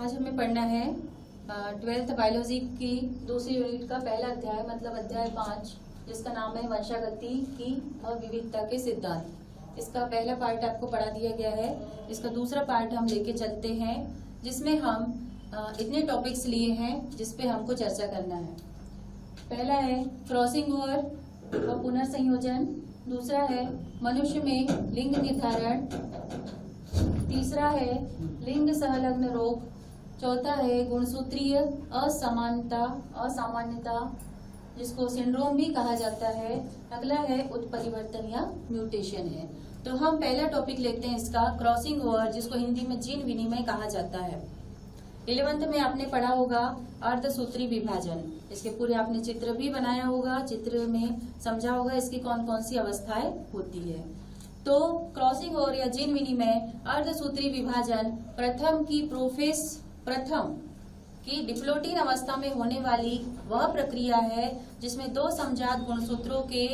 आज हमें पढ़ना है 12th बायोलॉजी की दूसरी यूनिट का पहला अध्याय मतलब अध्याय 5, जिसका नाम है वंशागति की विविधता के सिद्धांत। इसका पहला पार्ट आपको पढ़ा दिया गया है। इसका दूसरा पार्ट हम लेके चलते हैं, जिसमें हम इतने टॉपिक्स लिए हैं जिसपे हमको चर्चा करना है। पहला है क्रॉसिंग ओवर व पुनर्संयोजन, दूसरा है मनुष्य में लिंग निर्धारण, तीसरा है लिंग संलग्न रोग, चौथा है गुणसूत्रीय असामान्यता जिसको सिंड्रोम भी कहा जाता है, अगला है उत्परिवर्तन या म्यूटेशन है। तो हम पहला टॉपिक लेते हैं इसका क्रॉसिंग ओवर, जिसको हिंदी में जीन विनिमय कहा जाता है। 11th में आपने पढ़ा होगा अर्धसूत्री विभाजन, इसके पूरे आपने चित्र भी बनाया होगा, चित्र में समझा होगा इसकी कौन कौन सी अवस्थाएं होती है। तो क्रॉसिंग ओवर या जीन विनिमय अर्धसूत्री विभाजन प्रथम की डिप्लोटीन अवस्था में होने वाली वह प्रक्रिया है जिसमें दो समजात गुणसूत्रों के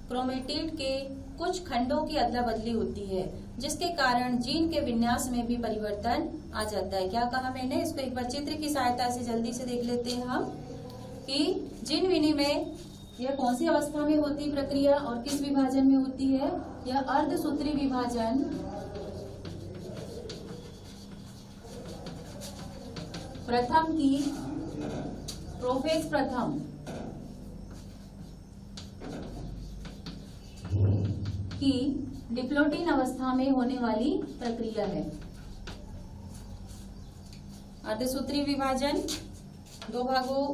क्रोमेटिड के कुछ खंडों की अदला बदली होती है, जिसके कारण जीन के विन्यास में भी परिवर्तन आ जाता है। क्या कहा मैंने? इसको एक बार चित्र की सहायता से जल्दी से देख लेते हैं हम कि जीन विनिमय यह कौन सी अवस्था में होती प्रक्रिया और किस विभाजन में होती है। यह अर्धसूत्री विभाजन प्रथम की प्रोफेज प्रथम की डिप्लोटीन अवस्था में होने वाली प्रक्रिया है। अर्धसूत्री विभाजन दो भागों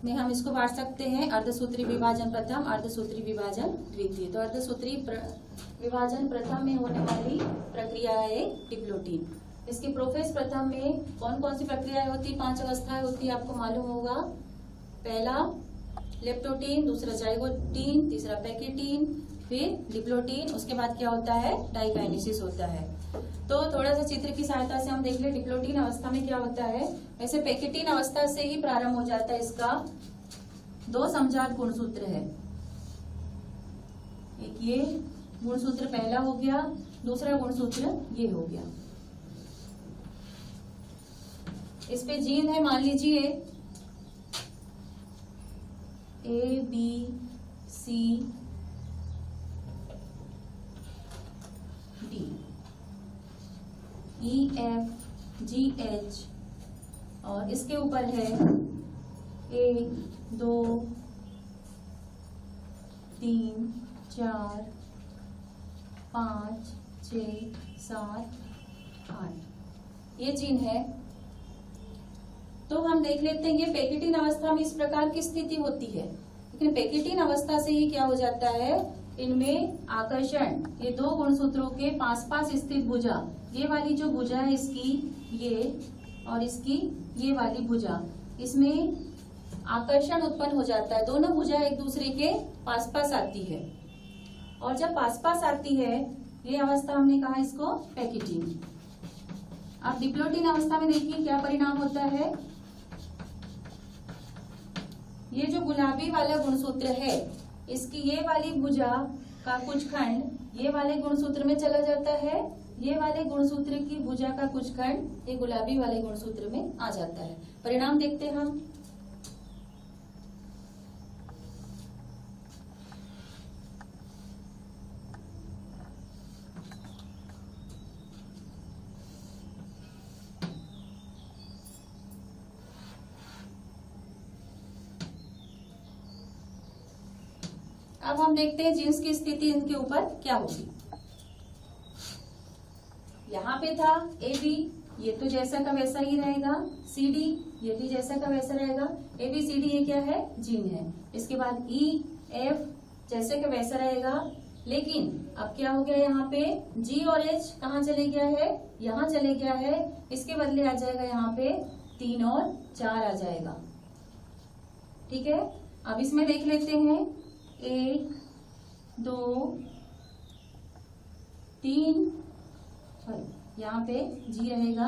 में हम इसको बांट सकते हैं, अर्धसूत्री विभाजन प्रथम, अर्धसूत्री विभाजन द्वितीय। तो अर्धसूत्री विभाजन प्रथम में होने वाली प्रक्रिया है डिप्लोटीन। इसकी प्रोफेज प्रथम में कौन कौन सी प्रक्रियाएं होती, 5 अवस्थाएं होती, आपको मालूम होगा। पहला लेप्टोटीन, दूसरा जाइगोटीन, तीसरा पैकेटीन, फिर डिप्लोटीन, उसके बाद क्या होता है, डाइकाइनेसिस होता है। तो थोड़ा सा चित्र की सहायता से हम देख ले डिप्लोटीन अवस्था में क्या होता है। वैसे पैकेटीन अवस्था से ही प्रारंभ हो जाता है। इसका दो समजात गुणसूत्र है, एक ये गुणसूत्र पहला हो गया, दूसरा गुणसूत्र ये हो गया। इस पे जीन है, मान लीजिए A B C D E F G H और इसके ऊपर है 1 2 3 4 5 6 7 8 ये जीन है। तो हम देख लेते हैं ये पैकेटीन अवस्था में इस प्रकार की स्थिति होती है, लेकिन पैकेटीन अवस्था से ही क्या हो जाता है, इनमें आकर्षण, ये दो गुणसूत्रों के पास पास स्थित भुजा, ये वाली जो भुजा है इसकी ये और इसकी ये वाली भुजा, इसमें आकर्षण उत्पन्न हो जाता है। दोनों भुजा एक दूसरे के पास पास आती है और जब पास पास आती है ये अवस्था हमने कहा इसको पैकेटीन। अब डिप्लोटीन अवस्था में देखिए क्या परिणाम होता है। ये जो गुलाबी वाला गुणसूत्र है इसकी ये वाली भुजा का कुछ खंड ये वाले गुणसूत्र में चला जाता है, ये वाले गुणसूत्र की भुजा का कुछ खंड ये गुलाबी वाले गुणसूत्र में आ जाता है। परिणाम देखते हैं हम। अब हम देखते हैं जीन्स की स्थिति इनके ऊपर क्या होगी। यहाँ पे था ए बी, ये तो जैसा का वैसा ही रहेगा। सी डी, ये भी जैसा का वैसा रहेगा। ए बी सी डी ये क्या है, जीन है। इसके बाद ई एफ जैसे का वैसा रहेगा, लेकिन अब क्या हो गया, यहाँ पे जी और एच कहाँ चले गया है, यहाँ चले गया है। इसके बदले आ जाएगा यहाँ पे 3 और 4 आ जाएगा। ठीक है, अब इसमें देख लेते हैं 1 2 3, सॉरी यहाँ पे जी रहेगा,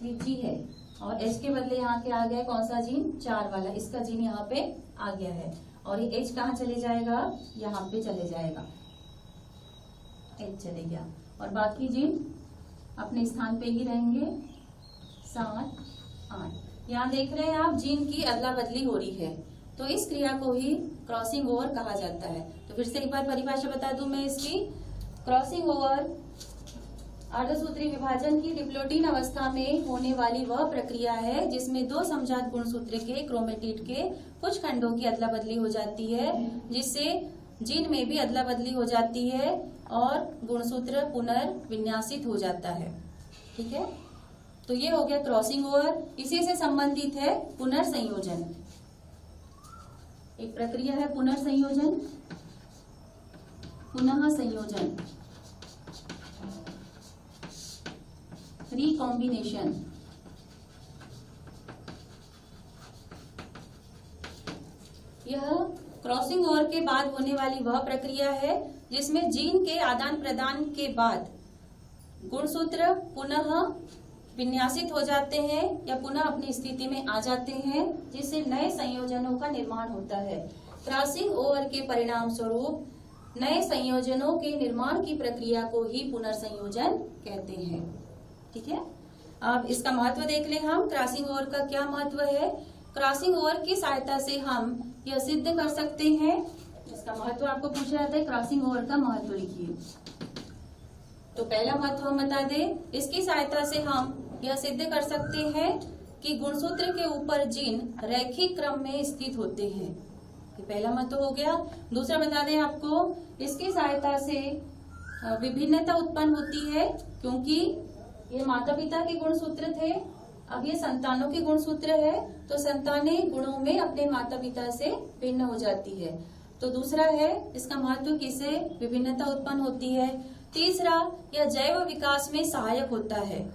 ये जी है और एच के बदले यहाँ के आ गया कौन सा जीन, 4 वाला, इसका जीन यहाँ पे आ गया है और ये एच कहाँ चले जाएगा, यहाँ पे चले जाएगा, एच चले गया और बाकी जीन अपने स्थान पे ही रहेंगे 7, 8। यहाँ देख रहे हैं आप जीन की अदला बदली हो रही है, तो इस क्रिया को ही क्रॉसिंग ओवर कहा जाता है। तो फिर से एक बार परिभाषा बता दूं मैं इसकी। क्रॉसिंग ओवर अर्धसूत्री विभाजन की डिप्लोटीन अवस्था में होने वाली वह प्रक्रिया है जिसमें दो समजात गुणसूत्र के क्रोमेटिड के कुछ खंडों की अदला बदली हो जाती है, जिससे जीन में भी अदला बदली हो जाती है और गुणसूत्र पुनर्विन्यासित हो जाता है। ठीक है, तो ये हो गया क्रॉसिंग ओवर। इसी से संबंधित है पुनर्संयोजन। एक प्रक्रिया है पुनर्संयोजन, पुनः संयोजन, रिकॉम्बिनेशन। यह क्रॉसिंग ओवर के बाद होने वाली वह प्रक्रिया है जिसमें जीन के आदान प्रदान के बाद गुणसूत्र पुनः विन्यासित हो जाते हैं या पुनः अपनी स्थिति में आ जाते हैं, जिससे नए संयोजनों का निर्माण होता है। क्रॉसिंग ओवर के परिणाम स्वरूप नए संयोजनों के निर्माण की प्रक्रिया को ही पुनर्संयोजन कहते हैं। ठीक है, अब इसका महत्व देख लें हम। क्रॉसिंग ओवर का क्या महत्व है? क्रॉसिंग ओवर की सहायता से हम यह सिद्ध कर सकते हैं, इसका महत्व आपको पूछा जाता है, क्रॉसिंग ओवर का महत्व लिखिए। तो पहला महत्व हम बता दें, इसकी सहायता से हम यह सिद्ध कर सकते हैं कि गुणसूत्र के ऊपर जीन रैखिक क्रम में स्थित होते हैं। ये पहला महत्व हो गया। दूसरा बता दें आपको, इसकी सहायता से विभिन्नता उत्पन्न होती है, क्योंकि ये माता पिता के गुणसूत्र थे, अब ये संतानों के गुणसूत्र है, तो संतानें गुणों में अपने माता पिता से भिन्न हो जाती है। तो दूसरा है इसका महत्व, किससे विभिन्नता उत्पन्न होती है। तीसरा, यह जैव विकास में सहायक होता है।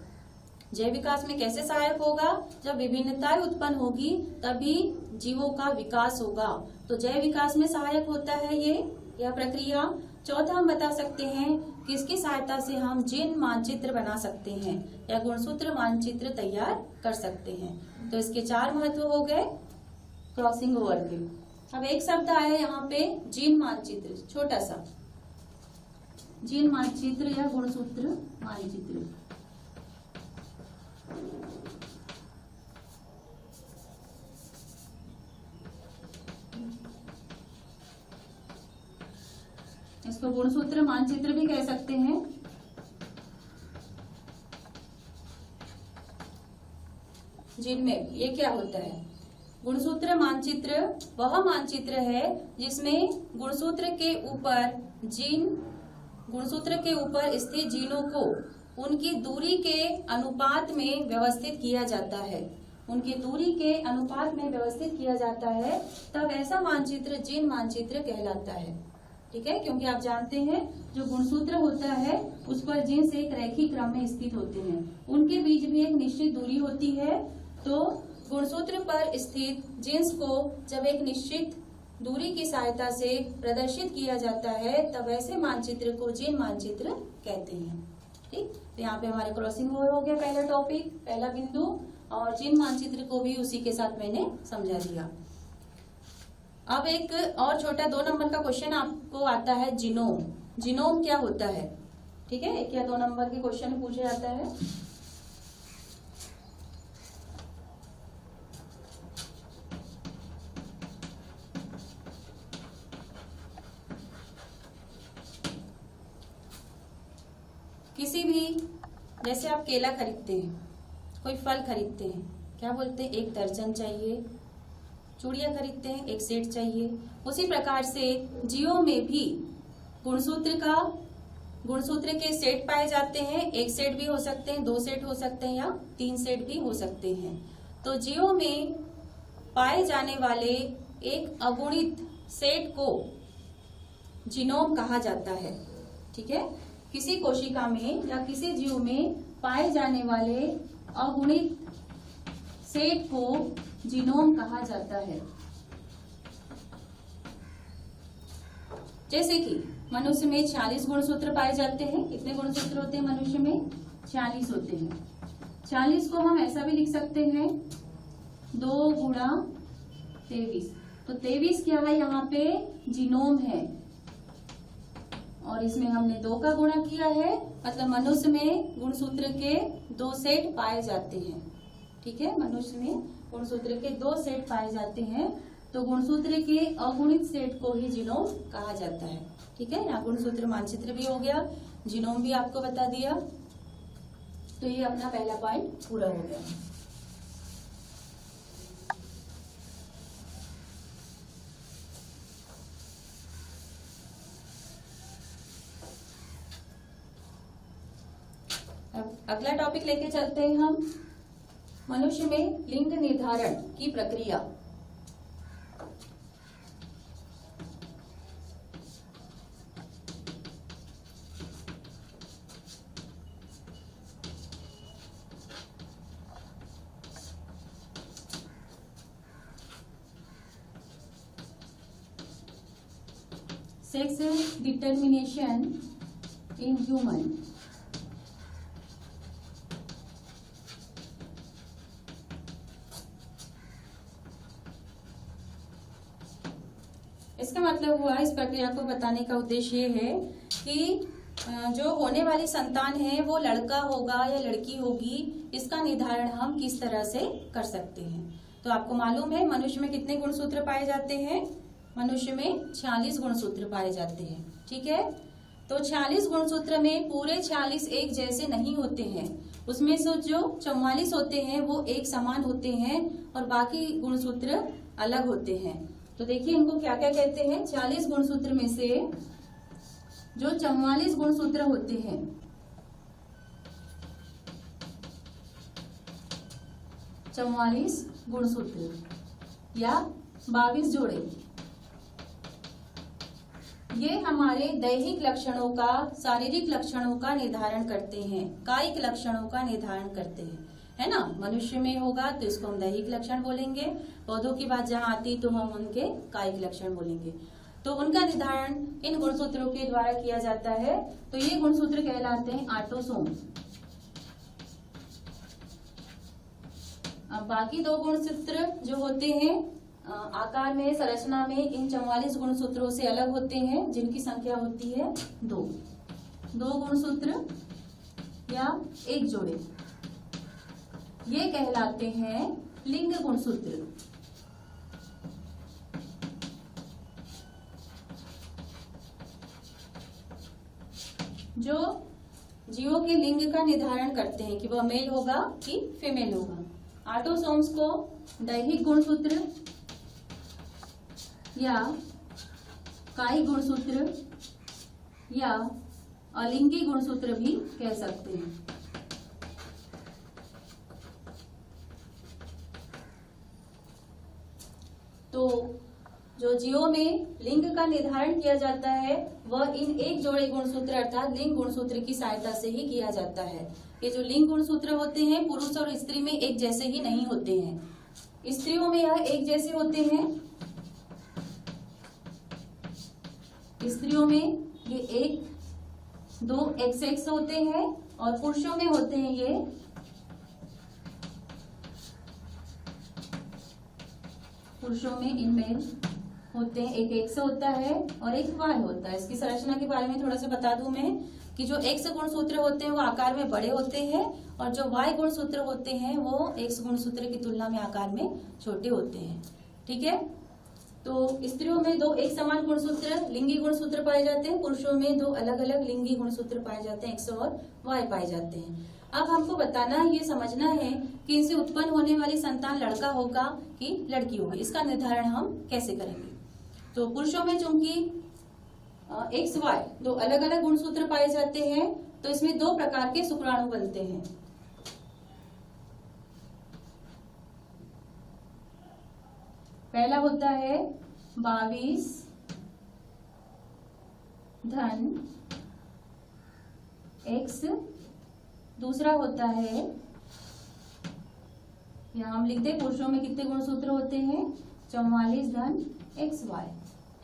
जैव विकास में कैसे सहायक होगा? जब विभिन्नताएं उत्पन्न होगी तभी जीवों का विकास होगा, तो जैव विकास में सहायक होता है यह प्रक्रिया। चौथा, हम बता सकते हैं कि इसकी सहायता से हम जीन मानचित्र बना सकते हैं या गुणसूत्र मानचित्र तैयार कर सकते हैं। तो इसके 4 महत्व हो गए क्रॉसिंग ओवर के। अब एक शब्द आया यहाँ पे, जीन मानचित्र, छोटा सा जीन मानचित्र या गुणसूत्र मानचित्र। इसको गुणसूत्र मानचित्र भी कह सकते हैं। जिनमें ये क्या होता है? गुणसूत्र मानचित्र वह मानचित्र है जिसमें गुणसूत्र के ऊपर स्थित जीनों को उनकी दूरी के अनुपात में व्यवस्थित किया जाता है। उनकी दूरी के अनुपात में व्यवस्थित किया जाता है, तब ऐसा मानचित्र जीन मानचित्र कहलाता है। ठीक है, क्योंकि आप जानते हैं जो गुणसूत्र होता है उस पर जीन्स एक रैखिक क्रम में स्थित होते हैं, उनके बीच भी एक निश्चित दूरी होती है। तो गुणसूत्र पर स्थित जीन्स को जब एक निश्चित दूरी की सहायता से प्रदर्शित किया जाता है, तब ऐसे मानचित्र को जीन मानचित्र कहते हैं। ठीक, तो यहाँ पे हमारे क्रॉसिंग ओवर हो गया पहला टॉपिक, पहला बिंदु, और जीन मानचित्र को भी उसी के साथ मैंने समझा दिया। अब एक और छोटा 2 नंबर का क्वेश्चन आपको आता है, जीनोम। जीनोम क्या होता है? ठीक है, 1 या 2 नंबर के क्वेश्चन पूछा जाता है। किसी भी, जैसे आप केला खरीदते हैं, कोई फल खरीदते हैं, क्या बोलते हैं? 1 दर्जन चाहिए। चूड़ियां खरीदते हैं, 1 सेट चाहिए। उसी प्रकार से जीवों में भी गुणसूत्र के सेट पाए जाते हैं। 1 सेट भी हो सकते हैं, 2 सेट हो सकते हैं या 3 सेट भी हो सकते हैं। तो जीवों में पाए जाने वाले एक अगुणित सेट को जीनोम कहा जाता है। ठीक है, किसी कोशिका में या किसी जीव में पाए जाने वाले अगुणित सेट को जीनोम कहा जाता है। जैसे कि मनुष्य में 40 गुणसूत्र पाए जाते हैं। कितने गुणसूत्र होते हैं मनुष्य में? 40 होते हैं। 40 को हम ऐसा भी लिख सकते हैं 2 गुणा 23। तो 23 क्या है? यहाँ पे जीनोम है। और इसमें हमने 2 का गुणा किया है, मतलब मनुष्य में गुणसूत्र के 2 सेट पाए जाते हैं। ठीक है, मनुष्य में गुणसूत्र के 2 सेट पाए जाते हैं, तो गुणसूत्र के अगुणित सेट को ही जीनोम कहा जाता है। ठीक है, यहाँ गुणसूत्र मानचित्र भी हो गया, जीनोम भी आपको बता दिया, तो ये अपना पहला पॉइंट पूरा हो गया। अब अगला टॉपिक लेके चलते हैं हम, मनुष्य में लिंग निर्धारण की प्रक्रिया। Sex determination in human. इसका मतलब हुआ, इस प्रक्रिया को बताने का उद्देश्य ये है कि जो होने वाली संतान है वो लड़का होगा या लड़की होगी, इसका निर्धारण हम किस तरह से कर सकते हैं। तो आपको मालूम है मनुष्य में कितने गुणसूत्र पाए जाते हैं? मनुष्य में 46 गुणसूत्र पाए जाते हैं। ठीक है, तो 46 गुणसूत्र में पूरे 46 एक जैसे नहीं होते हैं, उसमें से जो 44 होते हैं वो एक समान होते हैं और बाकी गुणसूत्र अलग होते हैं। तो देखिए इनको क्या क्या कहते हैं। 40 गुणसूत्र में से जो 44 गुणसूत्र होते हैं, 44 गुणसूत्र या 22 जोड़े, ये हमारे दैहिक लक्षणों का, शारीरिक लक्षणों का निर्धारण करते हैं, कायिक लक्षणों का निर्धारण करते हैं, है ना। मनुष्य में होगा तो इसको हम दैहिक लक्षण बोलेंगे, पौधों की बात जहाँ आती तो हम उनके कायिक लक्षण बोलेंगे। तो उनका निर्धारण इन गुणसूत्रों के द्वारा किया जाता है। तो ये गुणसूत्र कहलाते हैं ऑटोसोम। अब बाकी 2 गुणसूत्र जो होते हैं आकार में, संरचना में इन 44 गुणसूत्रों से अलग होते हैं, जिनकी संख्या होती है 2 गुणसूत्र या 1 जोड़े, ये कहलाते हैं लिंग गुणसूत्र। जो जीवों के लिंग का निर्धारण करते हैं कि वह मेल होगा कि फीमेल होगा। ऑटोसोम्स को दैहिक गुणसूत्र या कायिक गुणसूत्र या अलिंगी गुणसूत्र भी कह सकते हैं। तो जो जीवों में लिंग का निर्धारण किया जाता है वह इन 1 जोड़े गुणसूत्र अर्थात लिंग गुणसूत्र की सहायता से ही किया जाता है। ये जो लिंग गुणसूत्र होते हैं पुरुष और स्त्री में एक जैसे ही नहीं होते हैं। स्त्रियों में यह एक जैसे होते हैं, स्त्रियों में ये 1, 2 XX होते हैं और पुरुषों में होते हैं ये पुरुषों में इनमें होते हैं एक X होता है और एक Y होता है। इसकी संरचना के बारे में थोड़ा सा बता दूं मैं कि जो X गुणसूत्र होते हैं वो आकार में बड़े होते हैं और जो Y गुणसूत्र होते हैं वो X गुणसूत्र की तुलना में आकार में छोटे होते हैं। ठीक है, तो स्त्रियों में 2 एक समान गुणसूत्र लिंगी गुणसूत्र पाए जाते हैं, पुरुषों में 2 अलग अलग लिंगी गुणसूत्र पाए जाते हैं, X और Y पाए जाते हैं। अब हमको बताना ये समझना है कि इनसे उत्पन्न होने वाली संतान लड़का होगा कि लड़की होगी, इसका निर्धारण हम कैसे करेंगे। तो पुरुषों में चूंकि X Y 2 अलग अलग गुणसूत्र पाए जाते हैं तो इसमें 2 प्रकार के शुक्राणु बनते हैं। पहला होता है 22 धन X, दूसरा होता है, यहाँ हम लिखते हैं पुरुषों में कितने गुणसूत्र होते हैं 44 धन XY।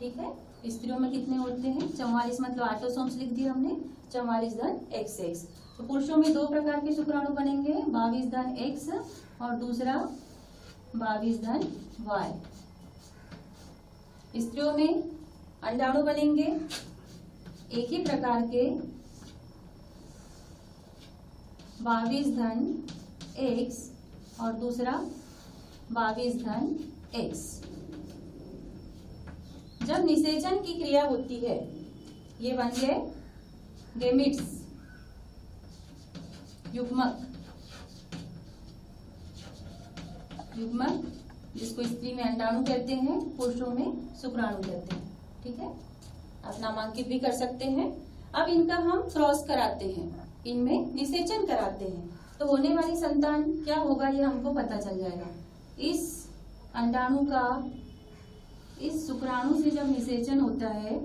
ठीक है, स्त्रियों में कितने होते हैं 44, मतलब ऑटोसोम्स लिख दिया हमने 44 धन XX। तो पुरुषों में 2 प्रकार के शुक्राणु बनेंगे, 22 धन X और दूसरा 22 धन Y। स्त्रियों में अंडाणु बनेंगे एक ही प्रकार के 22 धन x और दूसरा 22 धन x। जब निषेचन की क्रिया होती है, ये बन गए गैमेट्स, युग्मक, युग्मक जिसको स्त्री में अंडाणु कहते हैं, पुरुषों में शुक्राणु कहते हैं। ठीक है, आप नामांकित भी कर सकते हैं। अब इनका हम क्रॉस कराते हैं, इनमें निषेचन कराते हैं, तो होने वाली संतान क्या होगा ये हमको पता चल जाएगा। इस अंडाणु का इस शुक्राणु से जब निषेचन होता है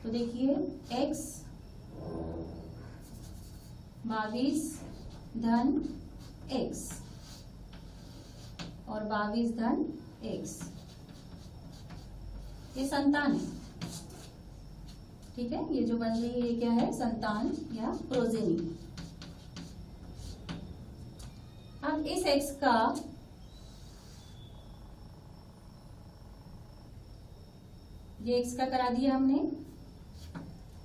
तो देखिए x 22 धन x और 22 धन x, ये संतान है। ठीक है, ये जो बन रही है ये क्या है, संतान या प्रोजेनी। अब इस x का ये x का करा दिया हमने,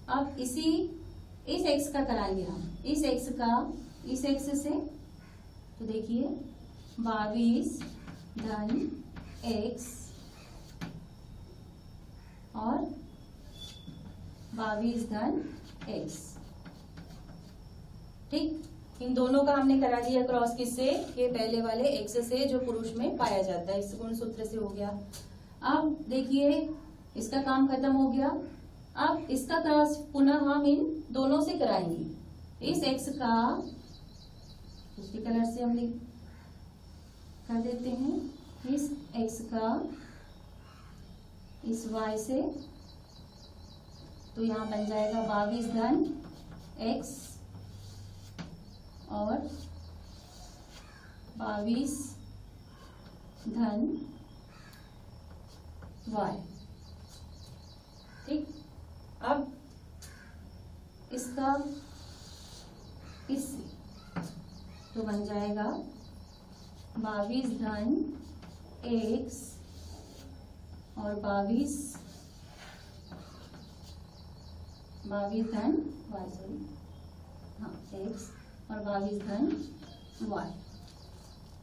अब इस x का करा लिया हम, इस x का इस x से, तो देखिए 22 धन x और 22 धन x। ठीक, इन दोनों का हमने करा दिया क्रॉस, किससे, ये पहले वाले x से जो पुरुष में पाया जाता है, इस गुणसूत्र से हो गया। अब देखिए इसका काम खत्म हो गया। अब इसका क्रॉस पुनः हम इन दोनों से कराएंगे। इस x का दूसरे कलर से हम कर देते हैं, इस x का इस y से, तो यहाँ बन जाएगा 22 धन x और 22 धन y। ठीक, अब इसका इससे तो बन जाएगा 22 धन x और 22 धन y, सॉरी हाँ x और 22 धन y।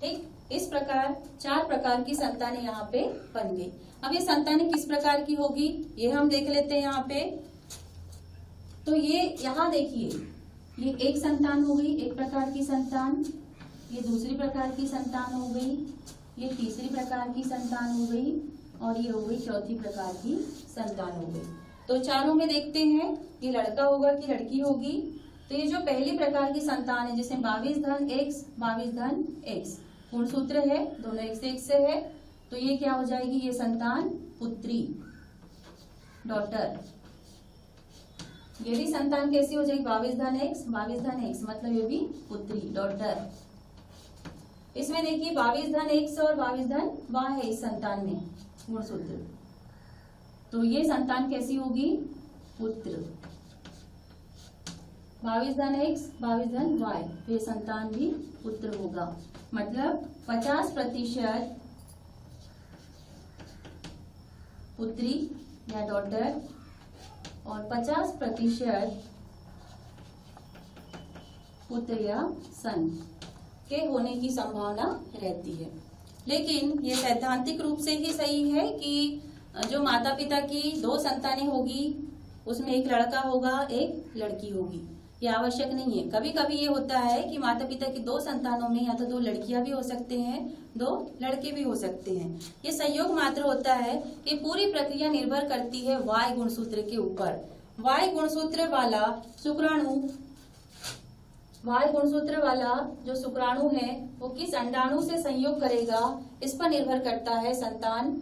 ठीक, इस प्रकार 4 प्रकार की संतानें यहाँ पे बन गई। अब ये संतानें किस प्रकार की होगी ये हम देख लेते हैं यहाँ पे। तो ये यहाँ देखिए, ये एक संतान हो गई, एक प्रकार की संतान, ये दूसरी प्रकार की संतान हो गई, ये तीसरी प्रकार की संतान हो गई और ये हो गई चौथी प्रकार की संतान हो गई। तो चारों में देखते हैं ये लड़का होगा कि लड़की होगी। तो ये जो पहली प्रकार की संतान है जिसमें 22 धन x 22 धन x गुणसूत्र है, दोनों एक से एक से है, तो ये क्या हो जाएगी, ये संतान पुत्री, डॉटर। ये भी संतान कैसी हो जाएगी, 22 धन x मतलब ये भी पुत्री, डॉटर। इसमें देखिए 22 धन x और 22 धन y है इस संतान में गुणसूत्र, तो ये संतान कैसी होगी, पुत्र। 22 धन x 22 धन y, तो ये संतान भी पुत्र होगा। मतलब 50% पुत्री या डॉटर और 50% पुत्र या सन के होने की संभावना रहती है। लेकिन ये सैद्धांतिक रूप से ही सही है कि जो माता पिता की 2 संतानें होगी उसमें एक लड़का होगा एक लड़की होगी, ये आवश्यक नहीं है। कभी कभी ये होता है कि माता पिता की 2 संतानों में या तो 2 लड़कियां भी हो सकते हैं, 2 लड़के भी हो सकते हैं। ये संयोग मात्र होता है। ये पूरी प्रक्रिया निर्भर करती है Y गुणसूत्र के ऊपर। Y गुणसूत्र वाला शुक्राणु, Y गुणसूत्र वाला जो शुक्राणु है वो किस अंडाणु से संयोग करेगा, इस पर निर्भर करता है संतान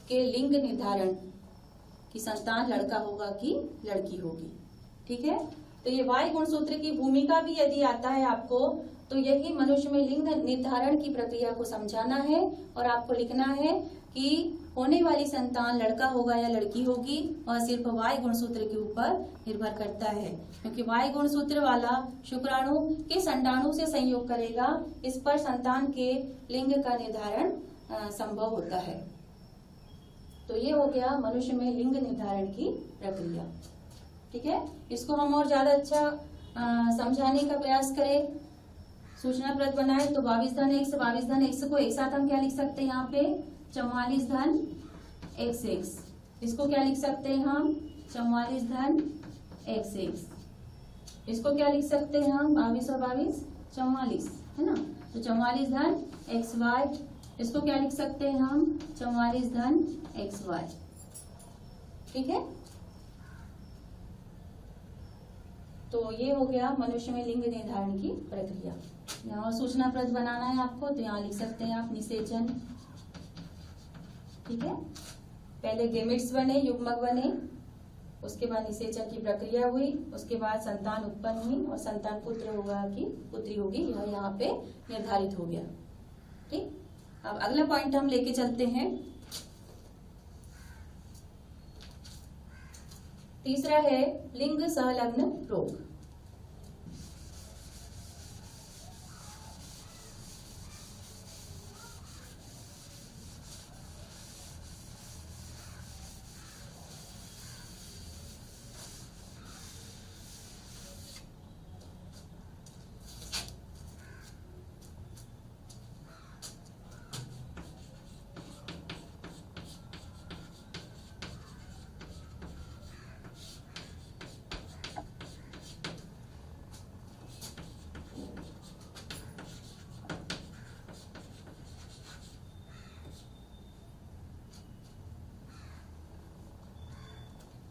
के लिंग निर्धारण, कि संतान लड़का होगा कि लड़की होगी। ठीक है, तो ये Y गुणसूत्र की भूमिका भी यदि आता है आपको, तो यही मनुष्य में लिंग निर्धारण की प्रक्रिया को समझाना है और आपको लिखना है कि होने वाली संतान लड़का होगा या लड़की होगी, वह सिर्फ Y गुणसूत्र के ऊपर निर्भर करता है, क्योंकि Y गुणसूत्र वाला शुक्राणु किस अंडाणु से संयोग करेगा, इस पर संतान के लिंग का निर्धारण संभव होता है। तो ये हो गया मनुष्य में लिंग निर्धारण की प्रक्रिया। ठीक है, इसको हम और ज्यादा अच्छा समझाने का प्रयास करें, सूचना प्रत बनाए तो 22 को एक साथ हम क्या लिख सकते हैं यहाँ पे 44 धन x। इसको क्या लिख सकते हैं हम 44 धन x। इसको क्या लिख सकते हैं हम 22 और 22 44, है ना। तो 44 धन xy, इसको क्या लिख सकते हैं हम 44 धन xy। ठीक है, तो ये हो गया मनुष्य में लिंग निर्धारण की प्रक्रिया। यहाँ सूचना प्रत बनाना है आपको तो यहाँ लिख सकते हैं आप निषेचन। ठीक है, पहले गेमेट्स बने, युग्मक बने, उसके बाद निषेचन की प्रक्रिया हुई, उसके बाद संतान उत्पन्न हुई और संतान पुत्र होगा कि पुत्री होगी, यह यहाँ पे निर्धारित हो गया। ठीक, अब अगला पॉइंट हम लेके चलते हैं। तीसरा है लिंग सहलग्न रोग।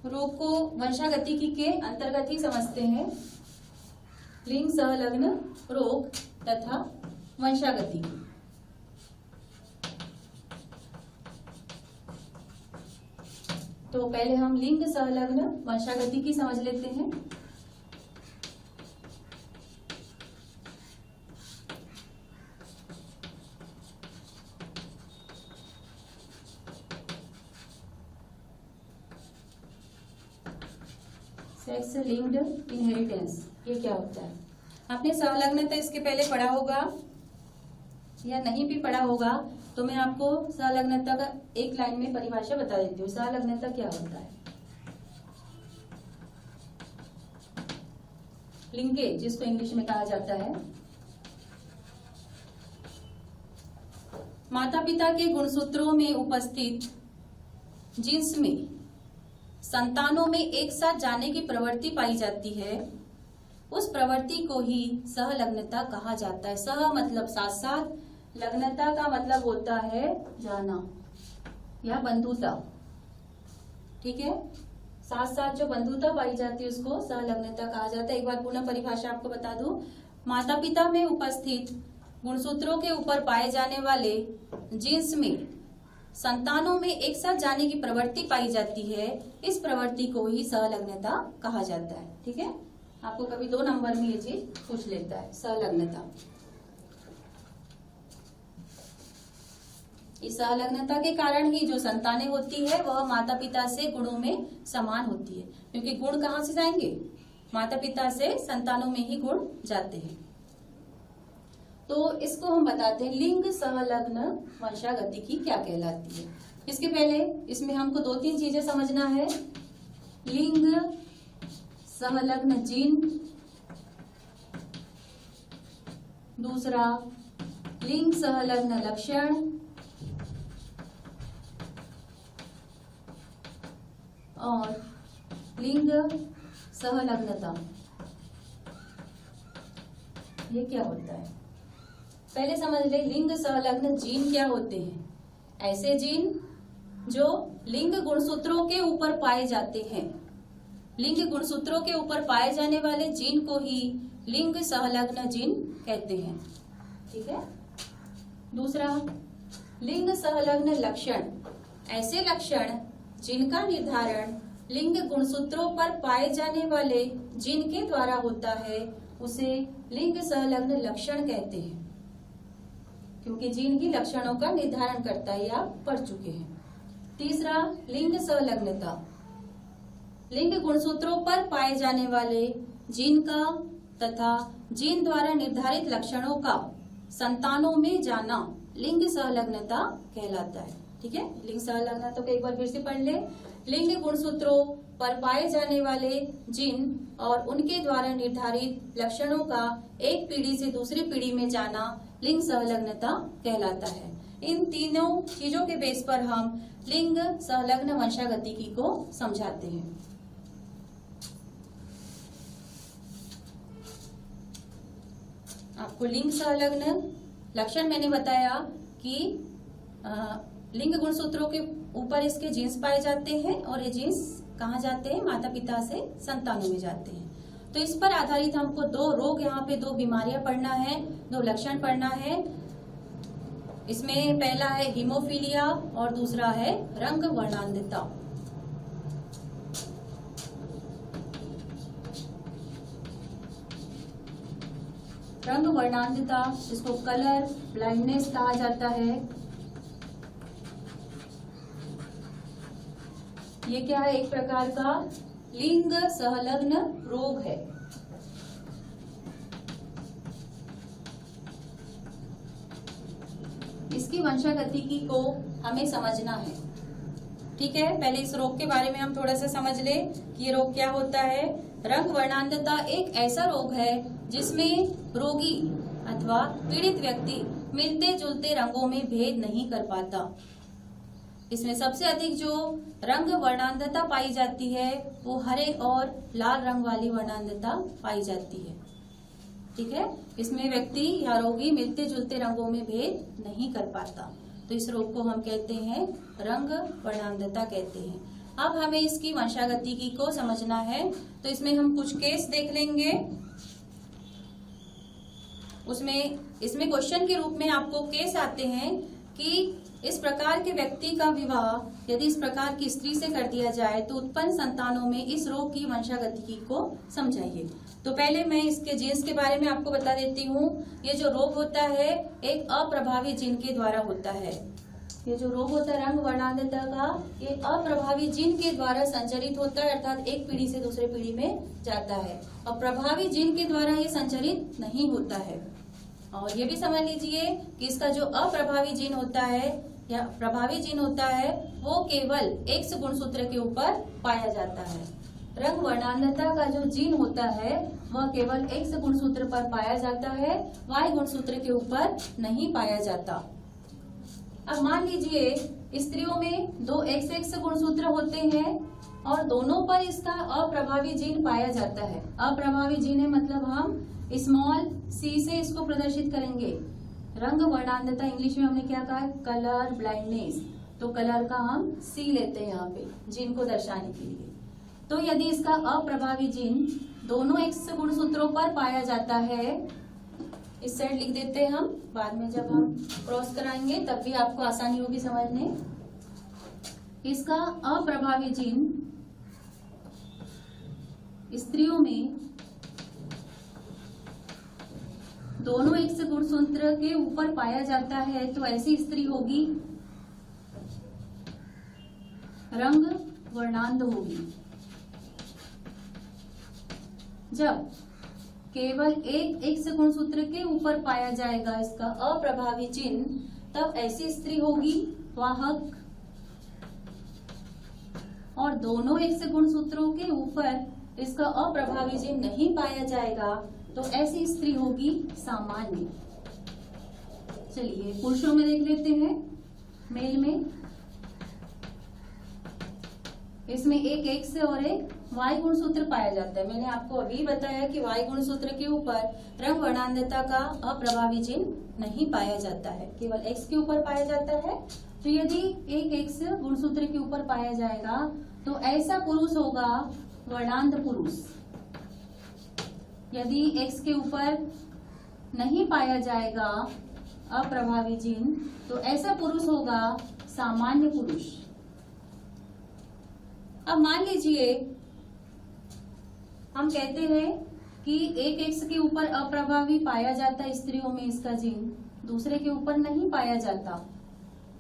रोग को वंशागतिकी के अंतर्गत ही समझते हैं। लिंग सहलग्न रोग तथा वंशागतिकी। तो पहले हम लिंग सहलग्न वंशागतिकी समझ लेते हैं। सेक्स लिंक्ड इनहेरिटेंस, ये क्या होता है? आपने सहलग्नता इसके पहले पढ़ा होगा या नहीं भी पढ़ा होगा तो मैं आपको सहलग्नता का एक लाइन में परिभाषा बता देती हूँ। सहलग्नता क्या होता है? लिंकेज, जिसको इंग्लिश में कहा जाता है, माता पिता के गुणसूत्रों में उपस्थित जीन्स में संतानों में एक साथ जाने की प्रवृत्ति पाई जाती है, उस प्रवृत्ति को ही सहलग्नता कहा जाता है। सह मतलब साथ साथ, लग्नता का मतलब होता है जाना या बंधुता। ठीक है, साथ साथ जो बंधुता पाई जाती है उसको सहलग्नता कहा जाता है। एक बार पुनः परिभाषा आपको बता दूं। माता पिता में उपस्थित गुणसूत्रों के ऊपर पाए जाने वाले जीन्स में संतानों में एक साथ जाने की प्रवृत्ति पाई जाती है, इस प्रवृत्ति को ही सहलग्नता कहा जाता है। ठीक है, आपको कभी 2 नंबर में ये चीज पूछ लेता है, सहलग्नता। इस सहलग्नता के कारण ही जो संतानें होती है वह माता पिता से गुणों में समान होती है, क्योंकि गुण कहाँ से जाएंगे? माता पिता से संतानों में ही गुण जाते हैं। तो इसको हम बताते हैं लिंग सहलग्न वंशागतिकी क्या कहलाती है। इसके पहले इसमें हमको 2-3 चीजें समझना है। लिंग सहलग्न जीन, दूसरा लिंग सहलग्न लक्षण, और लिंग सहलग्नता। ये क्या होता है? पहले समझ ले लिंग सहलग्न जीन क्या होते हैं। ऐसे जीन जो लिंग गुणसूत्रों के ऊपर पाए जाते हैं, लिंग गुणसूत्रों के ऊपर पाए जाने वाले जीन को ही लिंग सहलग्न जीन कहते हैं। ठीक है, दूसरा लिंग सहलग्न लक्षण, ऐसे लक्षण जिनका निर्धारण लिंग गुणसूत्रों पर पाए जाने वाले जीन के द्वारा होता है, उसे लिंग सहलग्न लक्षण कहते हैं, क्योंकि जीन ही लक्षणों का निर्धारण करता है, या पढ़ चुके हैं। तीसरा लिंग सहलग्नता, लिंग गुणसूत्रों पर पाए जाने वाले जीन का तथा जीन द्वारा निर्धारित लक्षणों का संतानों में जाना लिंग सहलग्नता कहलाता है। ठीक है, लिंग सहलग्नता को एक बार फिर से पढ़ ले। लिंग गुणसूत्रों पर पाए जाने वाले जीन और उनके द्वारा निर्धारित लक्षणों का एक पीढ़ी से दूसरी पीढ़ी में जाना लिंग सहलग्नता कहलाता है। इन तीनों चीजों के बेस पर हम लिंग सहलग्न वंशागतिकी को समझाते हैं। आपको लिंग संलग्न लक्षण मैंने बताया कि लिंग गुणसूत्रों के ऊपर इसके जीन्स पाए जाते हैं और ये जीन्स कहाँ जाते हैं, माता पिता से संतानों में जाते हैं। तो इस पर आधारित हमको दो रोग, यहाँ पे दो बीमारियां पढ़ना है, दो लक्षण पढ़ना है। इसमें पहला है हीमोफीलिया और दूसरा है रंग वर्णांधता। रंग वर्णांधता, जिसको कलर ब्लाइंडनेस कहा जाता है, ये क्या है, एक प्रकार का लिंग सहलग्न रोग है। इसकी वंशागतिकी को हमें समझना है। ठीक है, पहले इस रोग के बारे में हम थोड़ा सा समझ ले कि ये रोग क्या होता है। रंग वर्णांधता एक ऐसा रोग है जिसमें रोगी अथवा पीड़ित व्यक्ति मिलते जुलते रंगों में भेद नहीं कर पाता। इसमें सबसे अधिक जो रंग वर्णांधता पाई जाती है वो हरे और लाल रंग वाली वर्णांधता पाई जाती है। ठीक है, इसमें व्यक्ति या रोगी मिलते जुलते रंगों में भेद नहीं कर पाता, तो इस रोग को हम कहते हैं रंग वर्णांधता कहते हैं। अब हमें इसकी वंशागतिकी को समझना है, तो इसमें हम कुछ केस देख लेंगे। इसमें क्वेश्चन के रूप में आपको केस आते हैं कि इस प्रकार के व्यक्ति का विवाह यदि इस प्रकार की स्त्री से कर दिया जाए तो उत्पन्न संतानों में इस रोग की वंशागतिकी को समझाइए। तो पहले मैं इसके जीन्स के बारे में आपको बता देती हूँ। ये जो रोग होता है एक अप्रभावी जीन के द्वारा होता है। ये जो रोग होता है रंग वर्णांधता का, ये अप्रभावी जीन के द्वारा संचरित होता है, अर्थात एक पीढ़ी से दूसरे पीढ़ी में जाता है, और प्रभावी जीन के द्वारा ये संचरित नहीं होता है। और ये भी समझ लीजिए कि इसका जो अप्रभावी जीन होता है या प्रभावी जीन होता है वो केवल X गुणसूत्र के ऊपर पाया जाता है। रंग वर्णांधता का जो जीन होता है वह केवल X गुणसूत्र पर पाया जाता है, Y गुणसूत्र के ऊपर नहीं पाया जाता। अब मान लीजिए स्त्रियों में दो XX गुणसूत्र होते हैं और दोनों पर इसका अप्रभावी जीन पाया जाता है। अप्रभावी जीन है मतलब हम स्मॉल c से इसको प्रदर्शित करेंगे। रंग वर्णांधता इंग्लिश में हमने क्या कहा, कलर ब्लाइंडनेस, तो कलर का हम C लेते हैं यहाँ पे जीन को दर्शाने के लिए। तो यदि इसका अप्रभावी जीन दोनों X गुणसूत्रों पर पाया जाता है, इस साइड लिख देते हैं हम, बाद में जब हम क्रॉस कराएंगे तब भी आपको आसानी होगी समझने। इसका अप्रभावी जीन स्त्रियों में दोनों X गुणसूत्र के ऊपर पाया जाता है, तो ऐसी स्त्री होगी रंग वर्णांध होगी। जब केवल एक X गुणसूत्र के ऊपर पाया जाएगा इसका अप्रभावी चिन्ह, तब ऐसी स्त्री होगी वाहक, और दोनों X गुणसूत्रों के ऊपर इसका अप्रभावी चिन्ह नहीं पाया जाएगा तो ऐसी स्त्री होगी सामान्य। चलिए पुरुषों में देख लेते हैं। मेल में इसमें एक X और एक Y गुणसूत्र पाया जाता है। मैंने आपको अभी बताया कि Y गुणसूत्र के ऊपर रंग वर्णांधता का अप्रभावी चिन्ह नहीं पाया जाता है, केवल X के ऊपर पाया जाता है। तो यदि एक X गुणसूत्र के ऊपर पाया जाएगा तो ऐसा पुरुष होगा वर्णांध पुरुष। यदि X के ऊपर नहीं पाया जाएगा अप्रभावी जीन तो ऐसा पुरुष होगा सामान्य पुरुष। अब मान लीजिए हम कहते हैं कि एक X के ऊपर अप्रभावी पाया जाता है स्त्रियों में इसका जीन, दूसरे के ऊपर नहीं पाया जाता,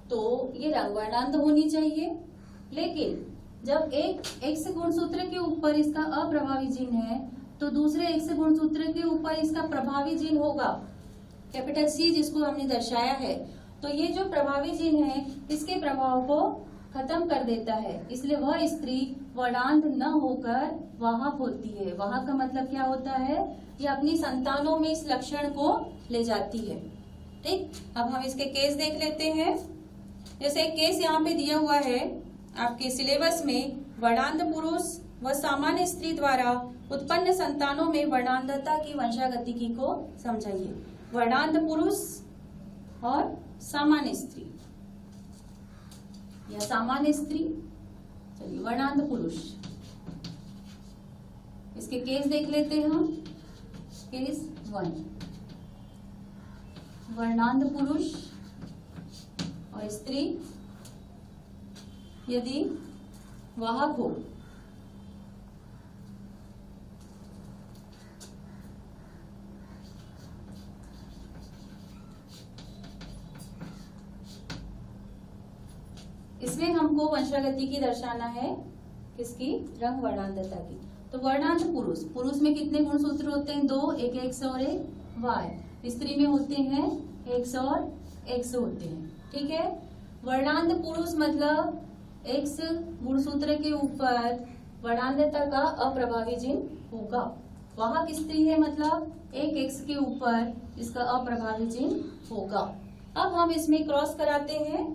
तो ये रंग वर्णांध होनी चाहिए। लेकिन जब एक X गुणसूत्र के ऊपर इसका अप्रभावी जीन है तो दूसरे X गुणसूत्र के ऊपर इसका प्रभावी जीन होगा, कैपिटल C जिसको हमने दर्शाया है। तो ये जो प्रभावी जीन है इसके प्रभाव को खत्म कर देता है, इसलिए वह स्त्री वर्णांध न होकर वाहक होती है। वाहक का मतलब क्या होता है? ये अपनी संतानों में इस लक्षण को ले जाती है। ठीक, अब हम इसके केस देख लेते हैं। जैसे एक केस यहाँ पे दिया हुआ है आपके सिलेबस में, वर्णांध पुरुष व सामान्य स्त्री द्वारा उत्पन्न संतानों में वर्णांधता की वंशागतिकी को समझाइए। वर्णांध पुरुष और सामान्य स्त्री या सामान्य स्त्री, चलिए वर्णांध पुरुष, इसके केस देख लेते हैं हम। केस 1, वर्णांध पुरुष और स्त्री यदि वाहक हो इसमें हमको वंशागतिकी दर्शाना है किसकी? रंग वर्णांधता की। तो वर्णांध पुरुष, पुरुष में कितने गुणसूत्र होते हैं? 2, एक एक्स और एक वाई। स्त्री में होते हैं एक्स और एक्स होते हैं। ठीक है, वर्णांध पुरुष मतलब एक्स गुणसूत्र के ऊपर वर्णांधता का अप्रभावी चिन्ह होगा। वाहक स्त्री है मतलब एक एक्स के ऊपर इसका अप्रभावी चिन्ह होगा। अब हम इसमें क्रॉस कराते हैं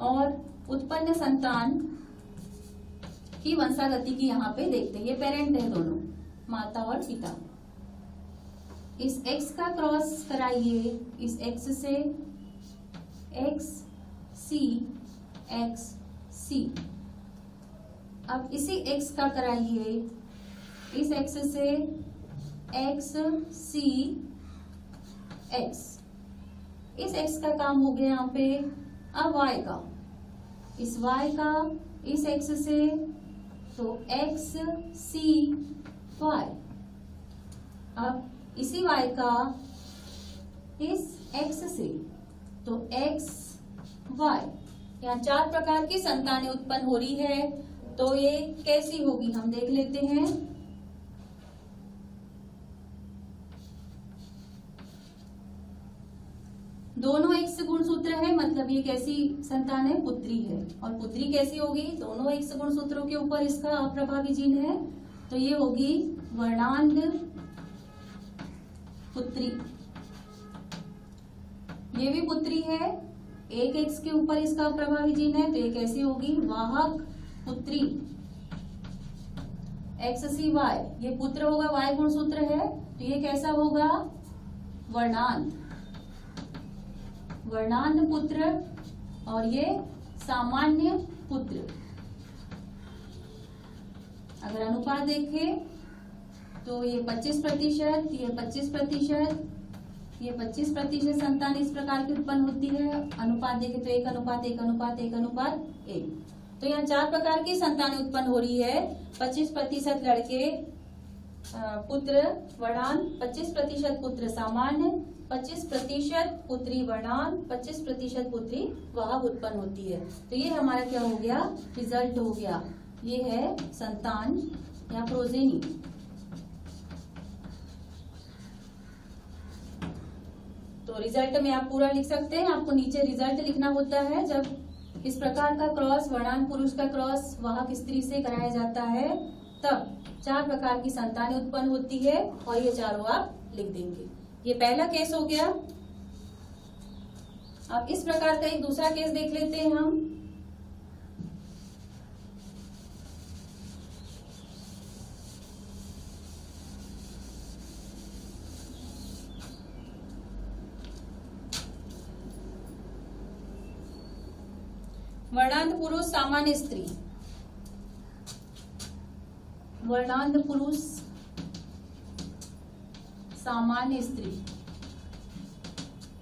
और उत्पन्न संतान की वंशागतिकी यहाँ पे देखते हैं। ये पेरेंट है दोनों, माता और पिता। इस x का क्रॉस कराइए इस x से x c x c। अब इसी x का कराइए इस x से x c x। इस x का काम हो गया यहाँ पे। अब y का, इस y का इस x से तो x c y। अब इसी y का इस x से तो x y। यहाँ 4 प्रकार की संतानें उत्पन्न हो रही है। तो ये कैसी होगी हम देख लेते हैं। दोनों एक्स गुणसूत्र है मतलब ये कैसी संतान है? पुत्री है। और पुत्री कैसी होगी? दोनों एक्स गुणसूत्रों के ऊपर इसका अप्रभावी जीन है, तो ये होगी वर्णांध पुत्री। ये भी पुत्री है, एक एक्स के ऊपर इसका अप्रभावी जीन है, तो ये कैसी होगी? वाहक पुत्री। एक्स सी वाई, ये पुत्र होगा, वाई गुणसूत्र है, तो ये कैसा होगा? वर्णांध। वर्णांध पुत्र। और ये सामान्य पुत्र। अगर अनुपात देखें तो ये 25%, ये 25%, ये 25% संतान इस प्रकार की उत्पन्न होती है। अनुपात देखें तो 1:1:1:1:1। तो यहाँ 4 प्रकार की संतानें उत्पन्न हो रही है। 25% लड़के पुत्र वर्णांध, 25% पुत्र सामान्य, 25% पुत्री वर्णांध, 25% पुत्री वाहक उत्पन्न होती है। तो ये हमारा क्या हो गया? रिजल्ट हो गया। ये है संतान या प्रोजेनी। तो रिजल्ट में आप पूरा लिख सकते हैं। आपको नीचे रिजल्ट लिखना होता है। जब इस प्रकार का क्रॉस वर्णांध पुरुष का क्रॉस वाहक स्त्री से कराया जाता है तब 4 प्रकार की संतानें उत्पन्न होती है और ये चारों आप लिख देंगे। ये पहला केस हो गया। अब इस प्रकार का एक दूसरा केस देख लेते हैं हम। वर्णांध पुरुष सामान्य स्त्री। वर्णांध पुरुष सामान्य स्त्री।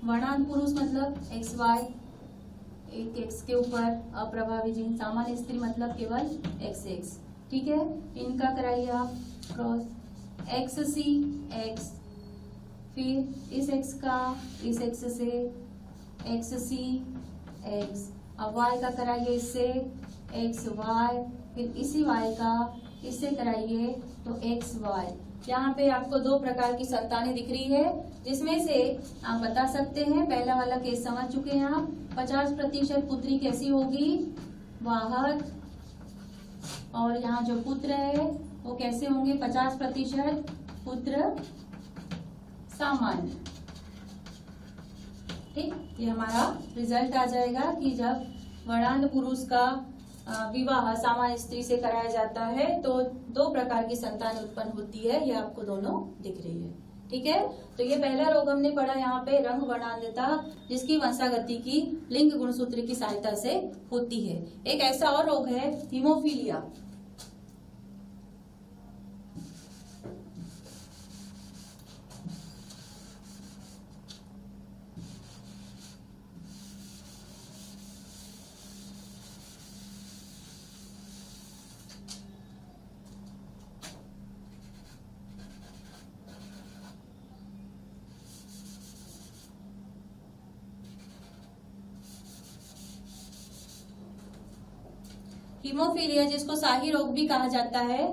वर्णांध पुरुष मतलब एक्स वाई, एक एक्स के ऊपर अप्रभावी जीन। सामान्य स्त्री मतलब केवल एक्स एक्स। ठीक है, इनका कराइए आप क्रॉस एक्स सी एक्स, फिर इस एक्स का इस एक्स से एक्स सी एक्स। अब y का कराइए इससे एक्स वाई, फिर इसी y का इससे कराइए तो एक्स वाई। यहाँ पे आपको दो प्रकार की संतानें दिख रही है, जिसमें से आप बता सकते हैं, पहला वाला केस समझ चुके हैं आप। 50% पुत्री कैसी होगी, वाहक, और यहाँ जो पुत्र है वो कैसे होंगे, 50% पुत्र सामान्य। ठीक, ये हमारा रिजल्ट आ जाएगा कि जब वर्णांध पुरुष का विवाह सामान्य स्त्री से कराया जाता है तो दो प्रकार की संतान उत्पन्न होती है। ये आपको दोनों दिख रही है। ठीक है, तो ये पहला रोग हमने पढ़ा यहाँ पे, रंग वर्णांधता, जिसकी वंशागति की लिंग गुणसूत्र की सहायता से होती है। एक ऐसा और रोग है हीमोफीलिया। हीमोफीलिया जिसको शाही रोग भी कहा जाता है,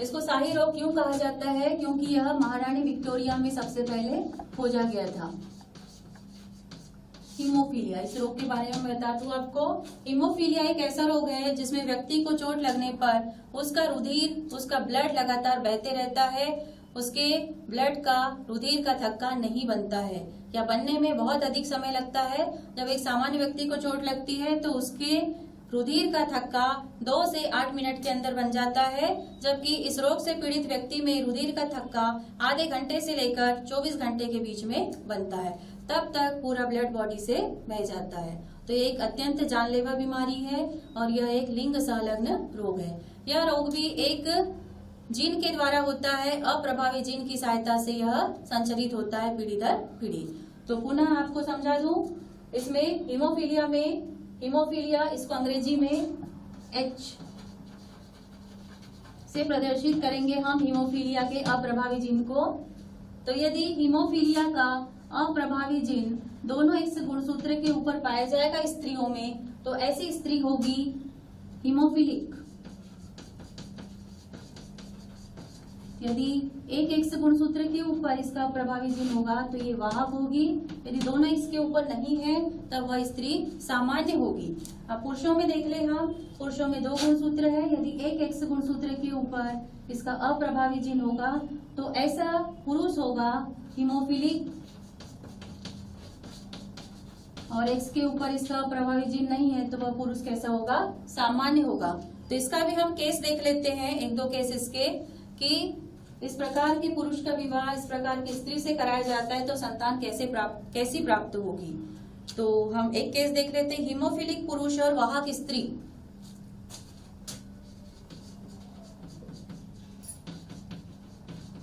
इसको शाही रोग क्यों कहा जाता है, क्योंकि यह महारानी विक्टोरिया में सबसे पहले खोजा गया था। हीमोफीलिया, इस रोग के बारे में बता दूं आपको। हीमोफीलिया एक ऐसा रोग है जिसमें व्यक्ति को चोट लगने पर उसका रुधिर, उसका ब्लड लगातार बहते रहता है, उसके ब्लड का, रुधिर का थक्का नहीं बनता है या बनने में बहुत अधिक समय लगता है। जब एक सामान्य व्यक्ति को चोट लगती है तो उसके रुधिर का थक्का 2 से 8 मिनट के अंदर बन जाता है, जबकि इस रोग से पीड़ित व्यक्ति में रुधिर का थक्का आधे घंटे से लेकर 24 घंटे के बीच में बनता है। तब तक पूरा ब्लड बॉडी से बह जाता है। तो ये एक अत्यंत जानलेवा बीमारी है और यह एक लिंग संलग्न रोग है। यह रोग भी एक जीन के द्वारा होता है, अप्रभावी जीन की सहायता से यह संचरित होता है पीढ़ी दर पीढ़ी। तो पुनः आपको समझा दूं, इसमें हीमोफीलिया इसको अंग्रेजी में H से प्रदर्शित करेंगे हम, हीमोफीलिया के अप्रभावी जीन को। तो यदि हीमोफीलिया का अप्रभावी जीन दोनों X गुणसूत्र के ऊपर पाया जाएगा स्त्रियों में, तो ऐसी स्त्री होगी हीमोफिलिक। यदि एक X गुणसूत्र के ऊपर इसका प्रभावी जीन होगा तो ये वाहक होगी। यदि दोनों X के ऊपर नहीं है तब वह स्त्री सामान्य होगी। अब पुरुषों में देख ले हम, पुरुषों में 2 गुणसूत्र है। यदि एक X गुणसूत्र के ऊपर इसका अप्रभावी जीन होगा तो ऐसा पुरुष होगा हीमोफिलिक, और X के ऊपर इसका प्रभावी जीन नहीं है तो वह पुरुष कैसा होगा, सामान्य होगा। तो इसका भी हम केस देख लेते हैं, 1-2 केस इसके, कि इस प्रकार के पुरुष का विवाह इस प्रकार की स्त्री से कराया जाता है तो संतान कैसी प्राप्त होगी। तो हम एक केस देख लेते हैं, हीमोफिलिक पुरुष और वाहक स्त्री।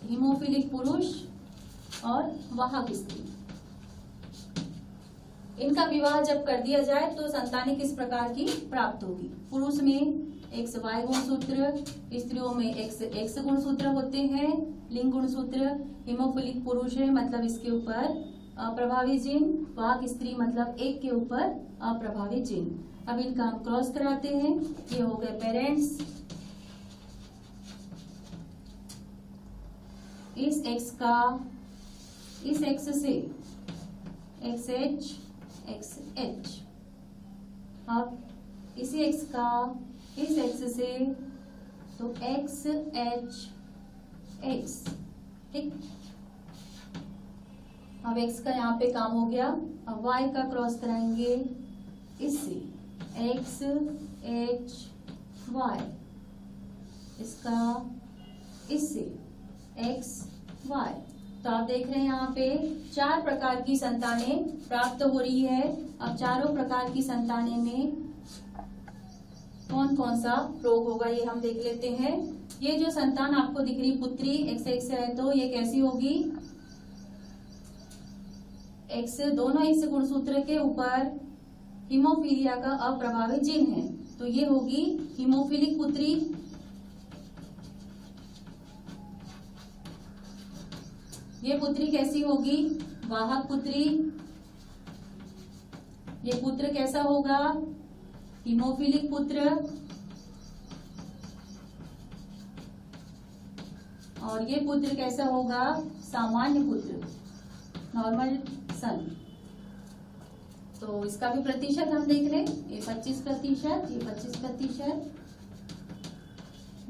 हीमोफिलिक पुरुष और वाहक स्त्री, इनका विवाह जब कर दिया जाए तो संतानें किस प्रकार की प्राप्त होगी। पुरुष में XY गुणसूत्र, स्त्रियों में X गुणसूत्र होते हैं, लिंग गुणसूत्र। हीमोफिलिक पुरुष है मतलब इसके ऊपर अप्रभावी जीन, वाहक स्त्री मतलब एक के ऊपर अप्रभावी जीन। अब इनका हम क्रॉस कराते हैं, ये हो गए पेरेंट्स। इस X का इस X से XH XH, अब इसी X का इस X से तो XH X। ठीक, अब X का यहाँ पे काम हो गया। अब Y का क्रॉस कराएंगे इससे, XH Y, इसका इससे XY। तो आप देख रहे हैं यहाँ पे 4 प्रकार की संतानें प्राप्त हो रही है। अब चारों प्रकार की संतानें में कौन कौन सा रोग होगा ये हम देख लेते हैं। ये जो संतान आपको दिख रही पुत्री XX है तो ये कैसी होगी, X, दोनों X गुणसूत्र के ऊपर हीमोफीलिया का अप्रभावी जीन है तो ये होगी हीमोफिलिक पुत्री। ये पुत्री कैसी होगी, वाहक पुत्री। ये पुत्र कैसा होगा, हीमोफिलिक पुत्र। और ये पुत्र कैसा होगा, सामान्य पुत्र, नॉर्मल सन। तो इसका भी प्रतिशत हम देख लें, ये 25%, ये 25%,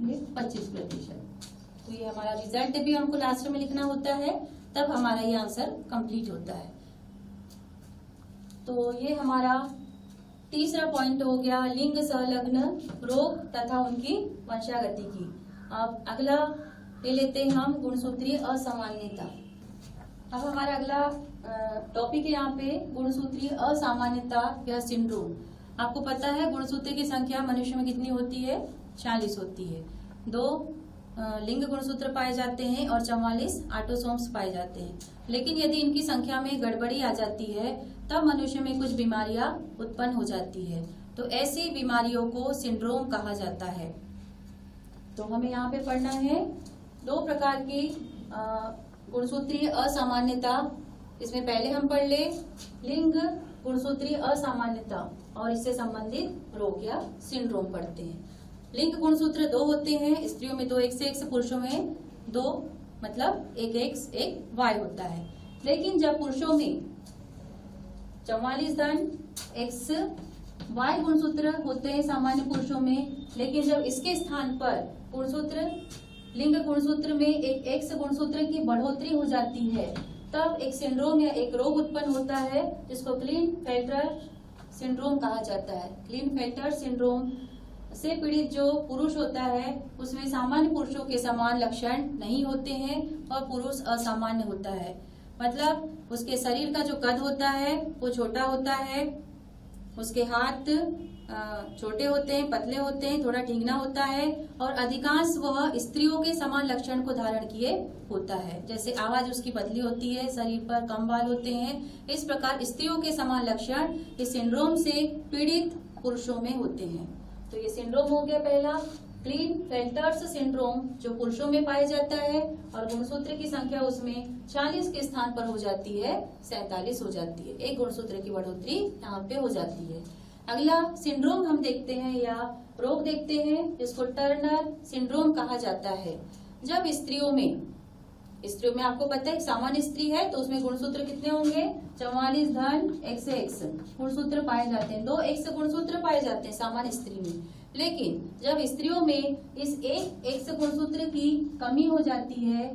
ये 25%। तो ये हमारा रिजल्ट भी हमको लास्ट में लिखना होता है, तब हमारा ये आंसर कंप्लीट होता है। तो ये हमारा तीसरा पॉइंट हो गया लिंग संलग्न रोग तथा उनकी वंशागति की। अब अगला ले लेते हैं हम गुणसूत्रीय असामान्यता। अब हमारा अगला टॉपिक है यहाँ पे गुणसूत्रीय असामान्यता या सिंड्रोम। आपको पता है गुणसूत्र की संख्या मनुष्य में कितनी होती है, 40 होती है। 2 लिंग गुणसूत्र पाए जाते हैं और 44 ऑटोसोम्स पाए जाते हैं। लेकिन यदि इनकी संख्या में गड़बड़ी आ जाती है तब मनुष्य में कुछ बीमारियां उत्पन्न हो जाती है। तो ऐसी बीमारियों को सिंड्रोम कहा जाता है। तो हमें यहाँ पे पढ़ना है 2 प्रकार की गुणसूत्रीय असामान्यता। इसमें पहले हम पढ़ ले लिंग गुणसूत्रीय असामान्यता और इससे संबंधित रोग या सिंड्रोम पढ़ते हैं। लिंग गुणसूत्र 2 होते हैं, स्त्रियों में 2 XX, पुरुषों में 2 मतलब 1 X 1 Y होता है। लेकिन जब पुरुषों में 44 धन XY गुणसूत्र होते हैं सामान्य पुरुषों में, लेकिन जब इसके स्थान पर गुणसूत्र लिंग गुणसूत्र में एक X गुणसूत्र की बढ़ोतरी हो जाती है तब एक सिंड्रोम या एक रोग उत्पन्न होता है जिसको क्लीनफेल्टर सिंड्रोम कहा जाता है। क्लीनफेल्टर सिंड्रोम से पीड़ित जो पुरुष होता है उसमें सामान्य पुरुषों के समान लक्षण नहीं होते हैं और पुरुष असामान्य होता है। मतलब उसके शरीर का जो कद होता है वो छोटा होता है, उसके हाथ छोटे होते हैं, पतले होते हैं, थोड़ा ठीकना होता है और अधिकांश वह स्त्रियों के समान लक्षण को धारण किए होता है। जैसे आवाज उसकी पतली होती है, शरीर पर कम बाल होते हैं। इस प्रकार स्त्रियों के समान लक्षण इस सिंड्रोम से पीड़ित पुरुषों में होते हैं। तो ये सिंड्रोम हो गया पहला क्लीनफेल्टर्स सिंड्रोम जो पुरुषों में पाया जाता है और गुणसूत्र की संख्या उसमें 40 के स्थान पर हो जाती है 47 हो जाती है। एक गुणसूत्र की बढ़ोतरी यहाँ पे हो जाती है। अगला सिंड्रोम हम देखते हैं या रोग देखते हैं जिसको टर्नर सिंड्रोम कहा जाता है। जब स्त्रियों में आपको पता है एक सामान्य स्त्री है तो उसमें गुणसूत्र कितने होंगे, 44 धन XX गुणसूत्र पाए जाते हैं, 2 X गुणसूत्र पाए जाते हैं सामान्य स्त्री में। लेकिन जब स्त्रियों में इस एक X गुणसूत्र की कमी हो जाती है,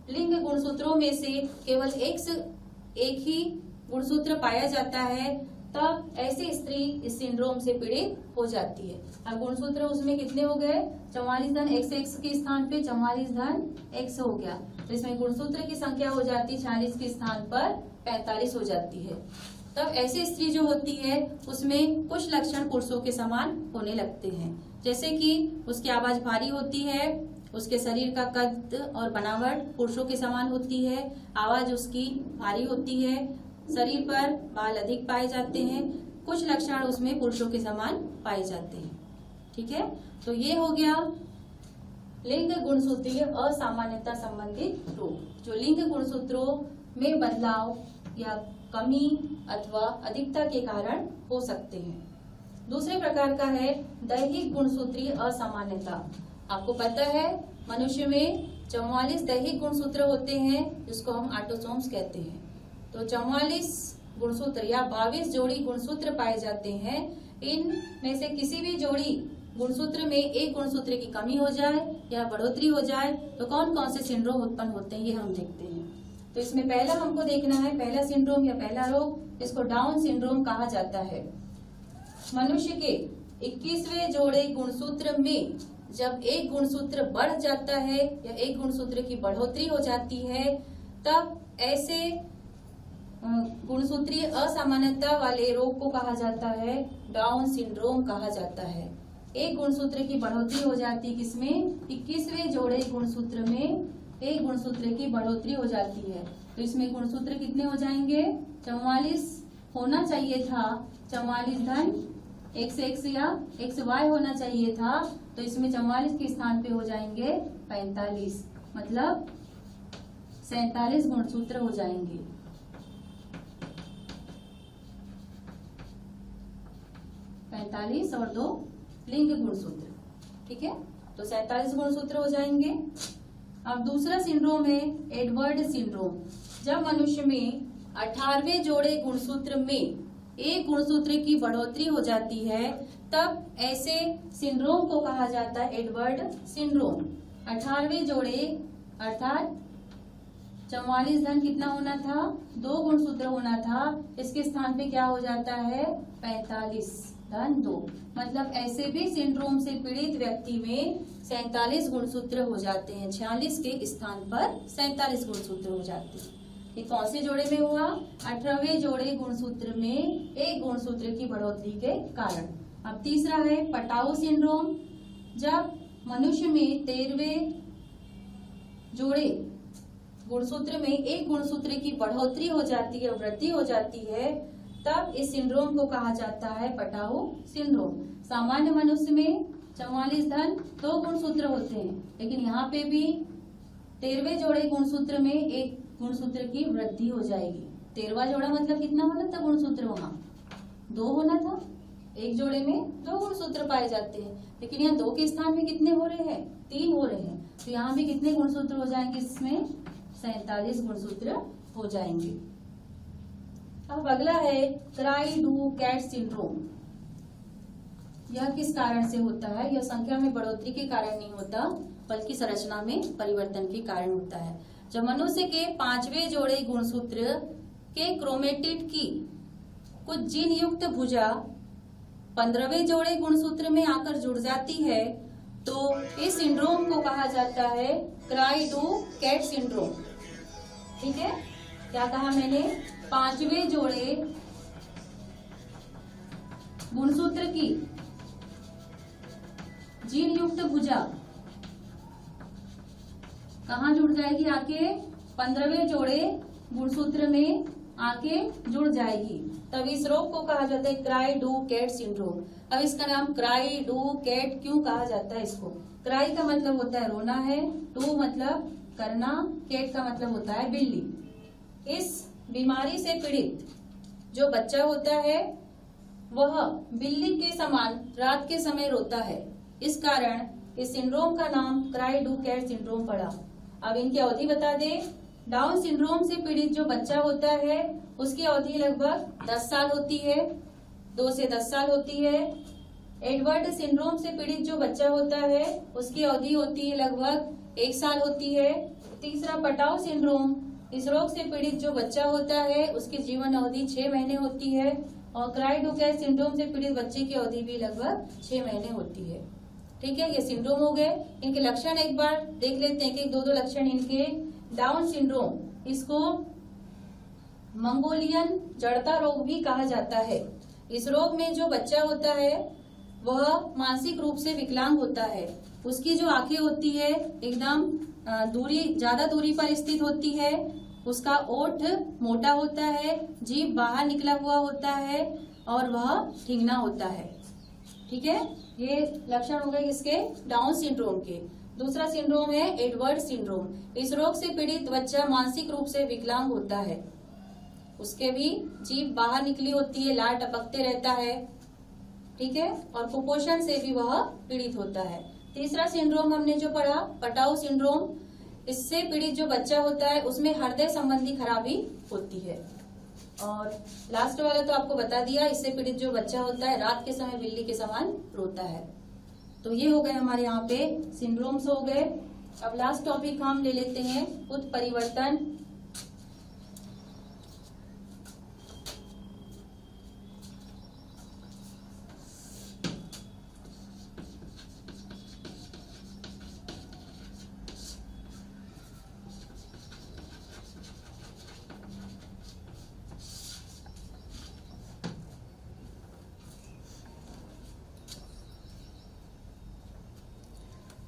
लिंग गुणसूत्रों में से केवल एक ही गुणसूत्र पाया जाता है, तब ऐसी स्त्री इस सिंड्रोम से पीड़ित हो जाती है। अब गुणसूत्र उसमें कितने हो गए, 44 धन XX के स्थान पे 44 धन X हो गया, तो इसमें गुणसूत्र की संख्या हो जाती 40 के स्थान पर 45 हो जाती है। तब ऐसी स्त्री जो होती है उसमें कुछ लक्षण पुरुषों के समान होने लगते हैं, जैसे कि उसकी आवाज भारी होती है, उसके शरीर का कद और बनावट पुरुषों के समान होती है, आवाज उसकी भारी होती है, शरीर पर बाल अधिक पाए जाते हैं, कुछ लक्षण उसमें पुरुषों के समान पाए जाते हैं। ठीक है, तो ये हो गया लिंग गुणसूत्रीय असामान्यता संबंधित रोग जो लिंग गुणसूत्रों में बदलाव या कमी अथवा अधिकता के कारण हो सकते हैं। दूसरे प्रकार का है दैहिक गुणसूत्रीय असामान्यता। आपको पता है मनुष्य में 44 दैहिक गुणसूत्र होते हैं जिसको हम ऑटोसोम्स कहते हैं। तो 44 गुणसूत्र या 22 जोड़ी गुणसूत्र पाए जाते हैं। इनमें से किसी भी जोड़ी गुणसूत्र में एक गुणसूत्र की कमी हो जाए या बढ़ोतरी हो जाए तो कौन कौन से सिंड्रोम उत्पन्न होते हैं ये हम देखते हैं। तो इसमें पहला हमको देखना है, पहला सिंड्रोम या पहला रोग इसको डाउन सिंड्रोम कहा जाता है। मनुष्य के 21वें जोड़े गुणसूत्र में जब एक गुणसूत्र बढ़ जाता है या एक गुणसूत्र की बढ़ोतरी हो जाती है तब ऐसे गुणसूत्रीय असामान्यता वाले रोग को कहा जाता है डाउन सिंड्रोम कहा जाता है। एक गुणसूत्र की बढ़ोतरी हो जाती है, किसमें, 21वें जोड़े गुणसूत्र में एक गुणसूत्र की बढ़ोतरी हो जाती है। तो इसमें गुणसूत्र कितने हो जाएंगे, 44 होना चाहिए था, 44 धन XX या XY होना चाहिए था, तो इसमें 44 के स्थान पे हो जाएंगे 45, मतलब 47 गुणसूत्र हो जाएंगे। और 2 लिंग गुणसूत्र, ठीक है, तो 47 गुणसूत्र हो जाएंगे। अब दूसरा सिंड्रोम है एडवर्ड सिंड्रोम। जब मनुष्य में 18वें जोड़े गुणसूत्र में एक गुणसूत्र की बढ़ोतरी हो जाती है तब ऐसे सिंड्रोम को कहा जाता है एडवर्ड सिंड्रोम। 18वें जोड़े अर्थात 44 धन कितना होना था, 2 गुणसूत्र होना था, इसके स्थान पे क्या हो जाता है 45 धन 2। मतलब ऐसे भी सिंड्रोम से पीड़ित व्यक्ति में 47 गुणसूत्र हो जाते हैं। 46 के स्थान पर 47 गुणसूत्र हो जाते हैं। ये कौन से जोड़े में हुआ, 18वें जोड़े गुणसूत्र में एक गुणसूत्र की बढ़ोतरी के कारण। अब तीसरा है पटाऊ सिंड्रोम। जब मनुष्य में 13वें जोड़े गुणसूत्र में एक गुणसूत्र की बढ़ोतरी हो जाती है, वृद्धि हो जाती है, तब इस सिंड्रोम को कहा जाता है पटाऊ सिंड्रोम। सामान्य मनुष्य में 44 धन 2 गुणसूत्र होते हैं, लेकिन यहाँ पे भी 13वें जोड़े गुणसूत्र में एक गुणसूत्र की वृद्धि हो जाएगी। 13वां जोड़ा मतलब कितना होना था गुणसूत्र, वहाँ 2 होना था, एक जोड़े में 2 गुणसूत्र पाए जाते हैं, लेकिन यहाँ 2 के स्थान में कितने हो रहे हैं, 3 हो रहे हैं। तो यहाँ भी कितने गुणसूत्र हो जाएंगे, इसमें 47 गुणसूत्र हो जाएंगे। अब अगला है क्राई डू कैट सिंड्रोम। यह किस कारण से होता है, यह संख्या में बढ़ोतरी के कारण नहीं होता बल्कि संरचना में परिवर्तन के कारण होता है। जब मनुष्य के 5वें जोड़े गुणसूत्र के क्रोमेटिड की कुछ जीन युक्त भुजा 15वें जोड़े गुणसूत्र में आकर जुड़ जाती है तो इस सिंड्रोम को कहा जाता है क्राई डू कैट सिंड्रोम। ठीक है, क्या कहा मैंने, 5वें जोड़े गुणसूत्र की जीन युक्त भुजा कहाँ जुड़ जाएगी, आके 15वें जोड़े गुणसूत्र में आके जुड़ जाएगी, तब इस रोग को कहा जाता है क्राई डू कैट सिंड्रोम। अब इसका नाम क्राई डू कैट क्यों कहा जाता है, इसको क्राई का मतलब होता है रोना है, डू मतलब करना, कैट का मतलब होता है बिल्ली। इस बीमारी से पीड़ित जो बच्चा होता है वह बिल्ली के समान रात के समय रोता है, इस कारण इस सिंड्रोम का नाम क्राई डू कैट सिंड्रोम पड़ा। अब इनकी अवधि बता दे। डाउन सिंड्रोम से पीड़ित जो बच्चा होता है उसकी अवधि लगभग 10 साल होती है, 2 से 10 साल होती है। एडवर्ड सिंड्रोम से पीड़ित जो बच्चा होता है उसकी अवधि होती है लगभग 1 साल होती है। तीसरा पटाऊ सिंड्रोम, इस रोग से पीड़ित जो बच्चा होता है उसकी जीवन अवधि 6 महीने होती है। और क्राई डू कैट सिंड्रोम से पीड़ित बच्चे की अवधि भी लगभग 6 महीने होती है। ठीक है, ये सिंड्रोम हो गए। इनके लक्षण एक बार देख लेते हैं कि 2-2 लक्षण इनके। डाउन सिंड्रोम, इसको मंगोलियन जड़ता रोग भी कहा जाता है। इस रोग में जो बच्चा होता है वह मानसिक रूप से विकलांग होता है। उसकी जो आंखें होती है एकदम ज्यादा दूरी पर स्थित होती है, उसका ओठ मोटा होता है, जीभ बाहर निकला हुआ होता है और वह ठिंगना होता है। ठीक है, ये लक्षण हो गए इसके डाउन सिंड्रोम के। दूसरा सिंड्रोम है एडवर्ड सिंड्रोम। इस रोग से पीड़ित बच्चा मानसिक रूप से विकलांग होता है, उसके भी जीभ बाहर निकली होती है, लार टपकते रहता है। ठीक है, और कुपोषण से भी वह पीड़ित होता है। तीसरा सिंड्रोम हमने जो पढ़ा पटाऊ सिंड्रोम, इससे पीड़ित जो बच्चा होता है उसमें हृदय संबंधी खराबी होती है। और लास्ट वाला तो आपको बता दिया, इससे पीड़ित जो बच्चा होता है रात के समय बिल्ली के समान रोता है। तो ये हो गए हमारे यहाँ पे सिंड्रोम्स हो गए। अब लास्ट टॉपिक हम ले लेते हैं उत्परिवर्तन।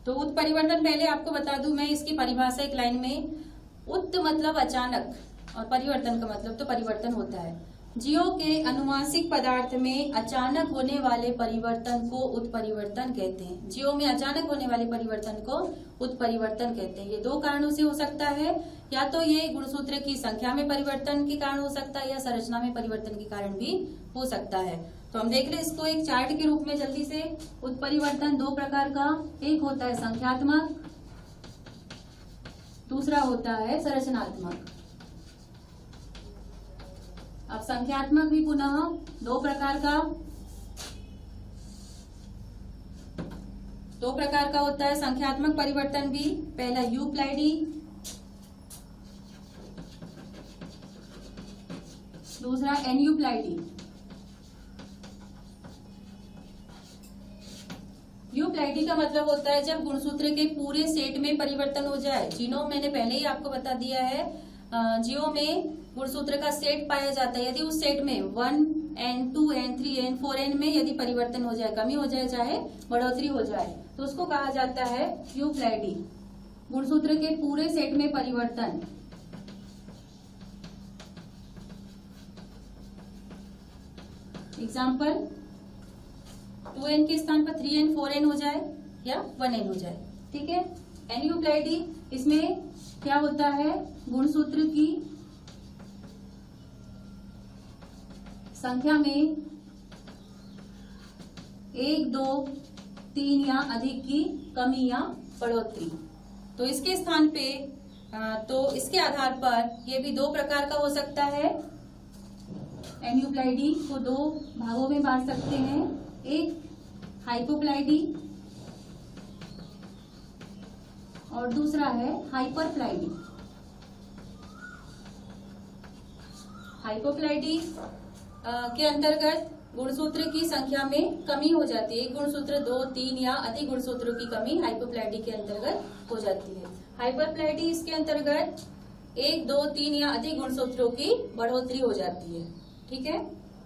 तो उत्परिवर्तन पहले आपको बता दूं मैं इसकी परिभाषा एक लाइन में। उत मतलब अचानक और परिवर्तन का मतलब तो परिवर्तन होता है। जीवों के अनुवांशिक पदार्थ में अचानक होने वाले परिवर्तन को उत्परिवर्तन कहते हैं। जीवों में अचानक होने वाले परिवर्तन को उत्परिवर्तन कहते हैं। ये 2 कारणों से हो सकता है, या तो ये गुणसूत्र की संख्या में परिवर्तन के कारण हो सकता है या संरचना में परिवर्तन के कारण भी हो सकता है। तो हम देख ले इसको एक चार्ट के रूप में जल्दी से। उत्परिवर्तन 2 प्रकार का, एक होता है संख्यात्मक दूसरा होता है संरचनात्मक। अब संख्यात्मक भी पुनः दो प्रकार का होता है संख्यात्मक परिवर्तन भी। पहला यूक्लिडी, दूसरा एनयूक्लिडी। यूक्लिडी का मतलब होता है जब गुणसूत्र के पूरे सेट में परिवर्तन हो जाए। जीनोम मैंने पहले ही आपको बता दिया है, जीओ में गुणसूत्र का सेट पाया जाता है। यदि उस सेट में 1, n, 2, n, 3, n, 4, n में यदि परिवर्तन हो जाए, कमी हो जाए चाहे बढ़ोतरी हो जाए, तो उसको कहा जाता है यूक्लिडी। गुणसूत्र के पूरे सेट में परिवर्तन। एग्जाम्पल, 2n के स्थान पर 3n, 4n हो जाए या 1n हो जाए, ठीक है। एनयूक्लिडी, इसमें क्या होता है, गुणसूत्र की संख्या में 1, 2, 3 या अधिक की कमी या बढ़ोतरी। तो इसके स्थान पे तो इसके आधार पर ये भी दो प्रकार का हो सकता है। एनयूक्लिडी को दो भागों में बांट सकते हैं, एक हाइपोप्लाइडी और दूसरा है हाइपरप्लाइडी। हाइपोप्लाइडी के अंतर्गत गुणसूत्र की संख्या में कमी हो जाती है। एक गुणसूत्र 2, 3 या अधिक गुणसूत्रों की कमी हाइपोप्लाइडी के अंतर्गत हो जाती है। हाइपरप्लाइडी इसके अंतर्गत 1, 2, 3 या अधिक गुणसूत्रों की बढ़ोतरी हो जाती है, ठीक है।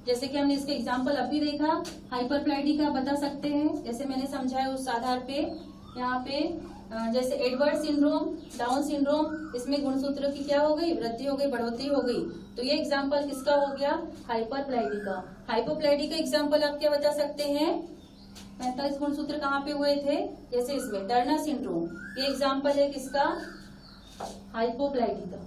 जैसे कि हमने इसके एग्जाम्पल अभी देखा, हाइपरप्लाइडी का बता सकते हैं, जैसे मैंने समझाया उस आधार पे। यहाँ पे जैसे एडवर्ड सिंड्रोम, डाउन सिंड्रोम, इसमें गुणसूत्र की क्या हो गई, वृद्धि हो गई, बढ़ोतरी हो गई। तो ये एग्जाम्पल किसका हो गया, हाइपरप्लाइडी का। हाइपोप्लाइडी का एग्जाम्पल आप क्या बता सकते हैं, 45 गुणसूत्र कहाँ पे हुए थे, जैसे इसमें टर्नर सिंड्रोम, ये एग्जाम्पल है किसका, हाइपोप्लाइडी का,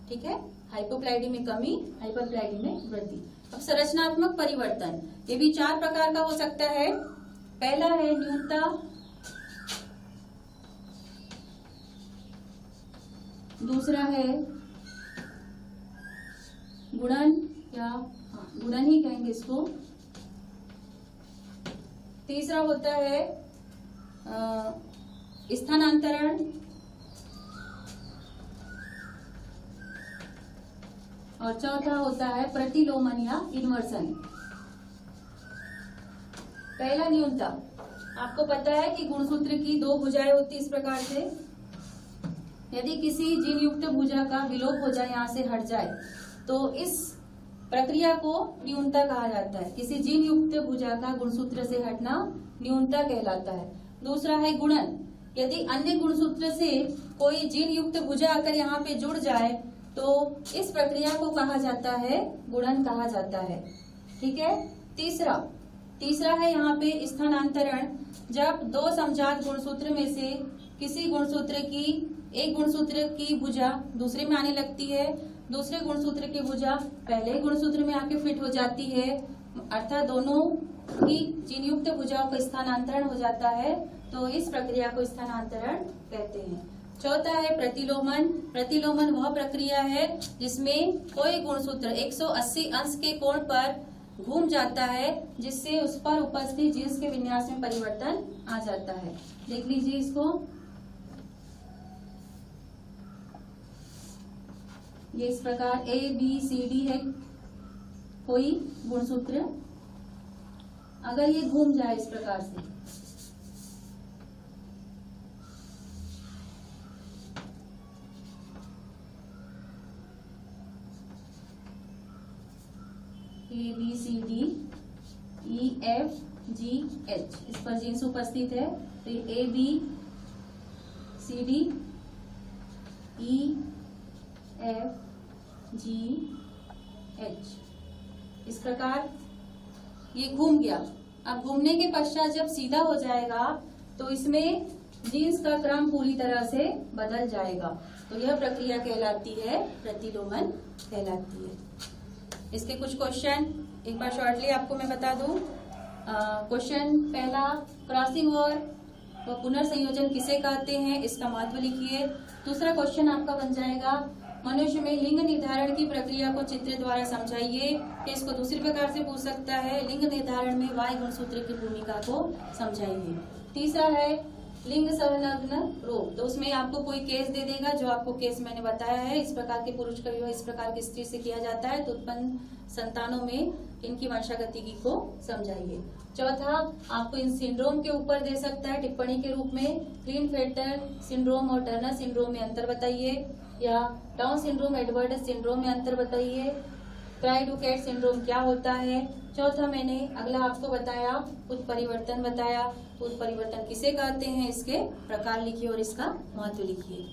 ठीक है। हाइपोप्लाइडी में कमी, हाइपरप्लाइडी में वृद्धि। अब संरचनात्मक परिवर्तन, ये भी 4 प्रकार का हो सकता है। पहला है न्यूनता, दूसरा है गुणन या गुणन ही कहेंगे इसको। तीसरा होता है स्थानांतरण और चौथा होता है प्रतिलोमन या इन्वर्सन। पहला न्यूनता, आपको पता है कि गुणसूत्र की 2 भुजाएं होती इस प्रकार से। यदि किसी जीन युक्त भुजा का विलोप हो जाए, यहाँ से हट जाए, तो इस प्रक्रिया को न्यूनता कहा जाता है। किसी जीन युक्त भुजा का गुणसूत्र से हटना न्यूनता कहलाता है। दूसरा है गुणन, यदि अन्य गुणसूत्र से कोई जीन युक्त भुजा आकर यहाँ पे जुड़ जाए तो इस प्रक्रिया को कहा जाता है, गुणन कहा जाता है, ठीक है। तीसरा है यहाँ पे स्थानांतरण, जब 2 समजात गुणसूत्र में से किसी गुणसूत्र की एक गुणसूत्र की भुजा दूसरे में आने लगती है, दूसरे गुणसूत्र की भुजा पहले गुणसूत्र में आके फिट हो जाती है, अर्थात दोनों की जीनयुक्त भुजाओं का स्थानांतरण हो जाता है, तो इस प्रक्रिया को स्थानांतरण कहते हैं। चौथा है प्रतिलोमन। प्रतिलोमन वह प्रक्रिया है जिसमें कोई गुणसूत्र 180 अंश के कोण पर घूम जाता है, जिससे उस पर उपस्थित जीन्स के विन्यास में परिवर्तन आ जाता है। देख लीजिए इसको, ये इस प्रकार A, B, C, D है कोई गुणसूत्र, अगर ये घूम जाए इस प्रकार से, A, B, C, D, E, F, G, H, इस पर जीन्स उपस्थित है, तो ये A, B, C, D, E, F, G, H, इस प्रकार ये घूम गया। अब घूमने के पश्चात जब सीधा हो जाएगा तो इसमें जीन्स का क्रम पूरी तरह से बदल जाएगा, तो यह प्रक्रिया कहलाती है, प्रतिलोमन कहलाती है। इसके कुछ क्वेश्चन एक बार शॉर्टली आपको मैं बता दूं। क्वेश्चन पहला, क्रॉसिंग ओवर वह पुनर्संयोजन किसे कहते हैं, इसका महत्व लिखिए। दूसरा क्वेश्चन आपका बन जाएगा, मनुष्य में लिंग निर्धारण की प्रक्रिया को चित्र द्वारा समझाइए। इसको दूसरी प्रकार से पूछ सकता है, लिंग निर्धारण में वाय गुणसूत्र की भूमिका को समझाइए। तीसरा है लिंग संलग्न रोग, तो उसमें आपको कोई केस दे देगा, जो आपको केस मैंने बताया है, इस प्रकार के पुरुष का विवाह इस प्रकार की स्त्री से किया जाता है तो उत्पन्न संतानों में इनकी वंशागतिकी को समझाइए। चौथा, आपको इन सिंड्रोम के ऊपर दे सकता है टिप्पणी के रूप में, क्लीनफेल्टर सिंड्रोम और टर्नर सिंड्रोम में अंतर बताइए, या डाउन सिंड्रोम एडवर्ड सिंड्रोम में अंतर बताइए, क्राइडुकेट सिंड्रोम क्या होता है। चौथा मैंने अगला आपको बताया उत्परिवर्तन बताया, तो उत्परिवर्तन किसे कहते हैं, इसके प्रकार लिखिए और इसका महत्व लिखिए।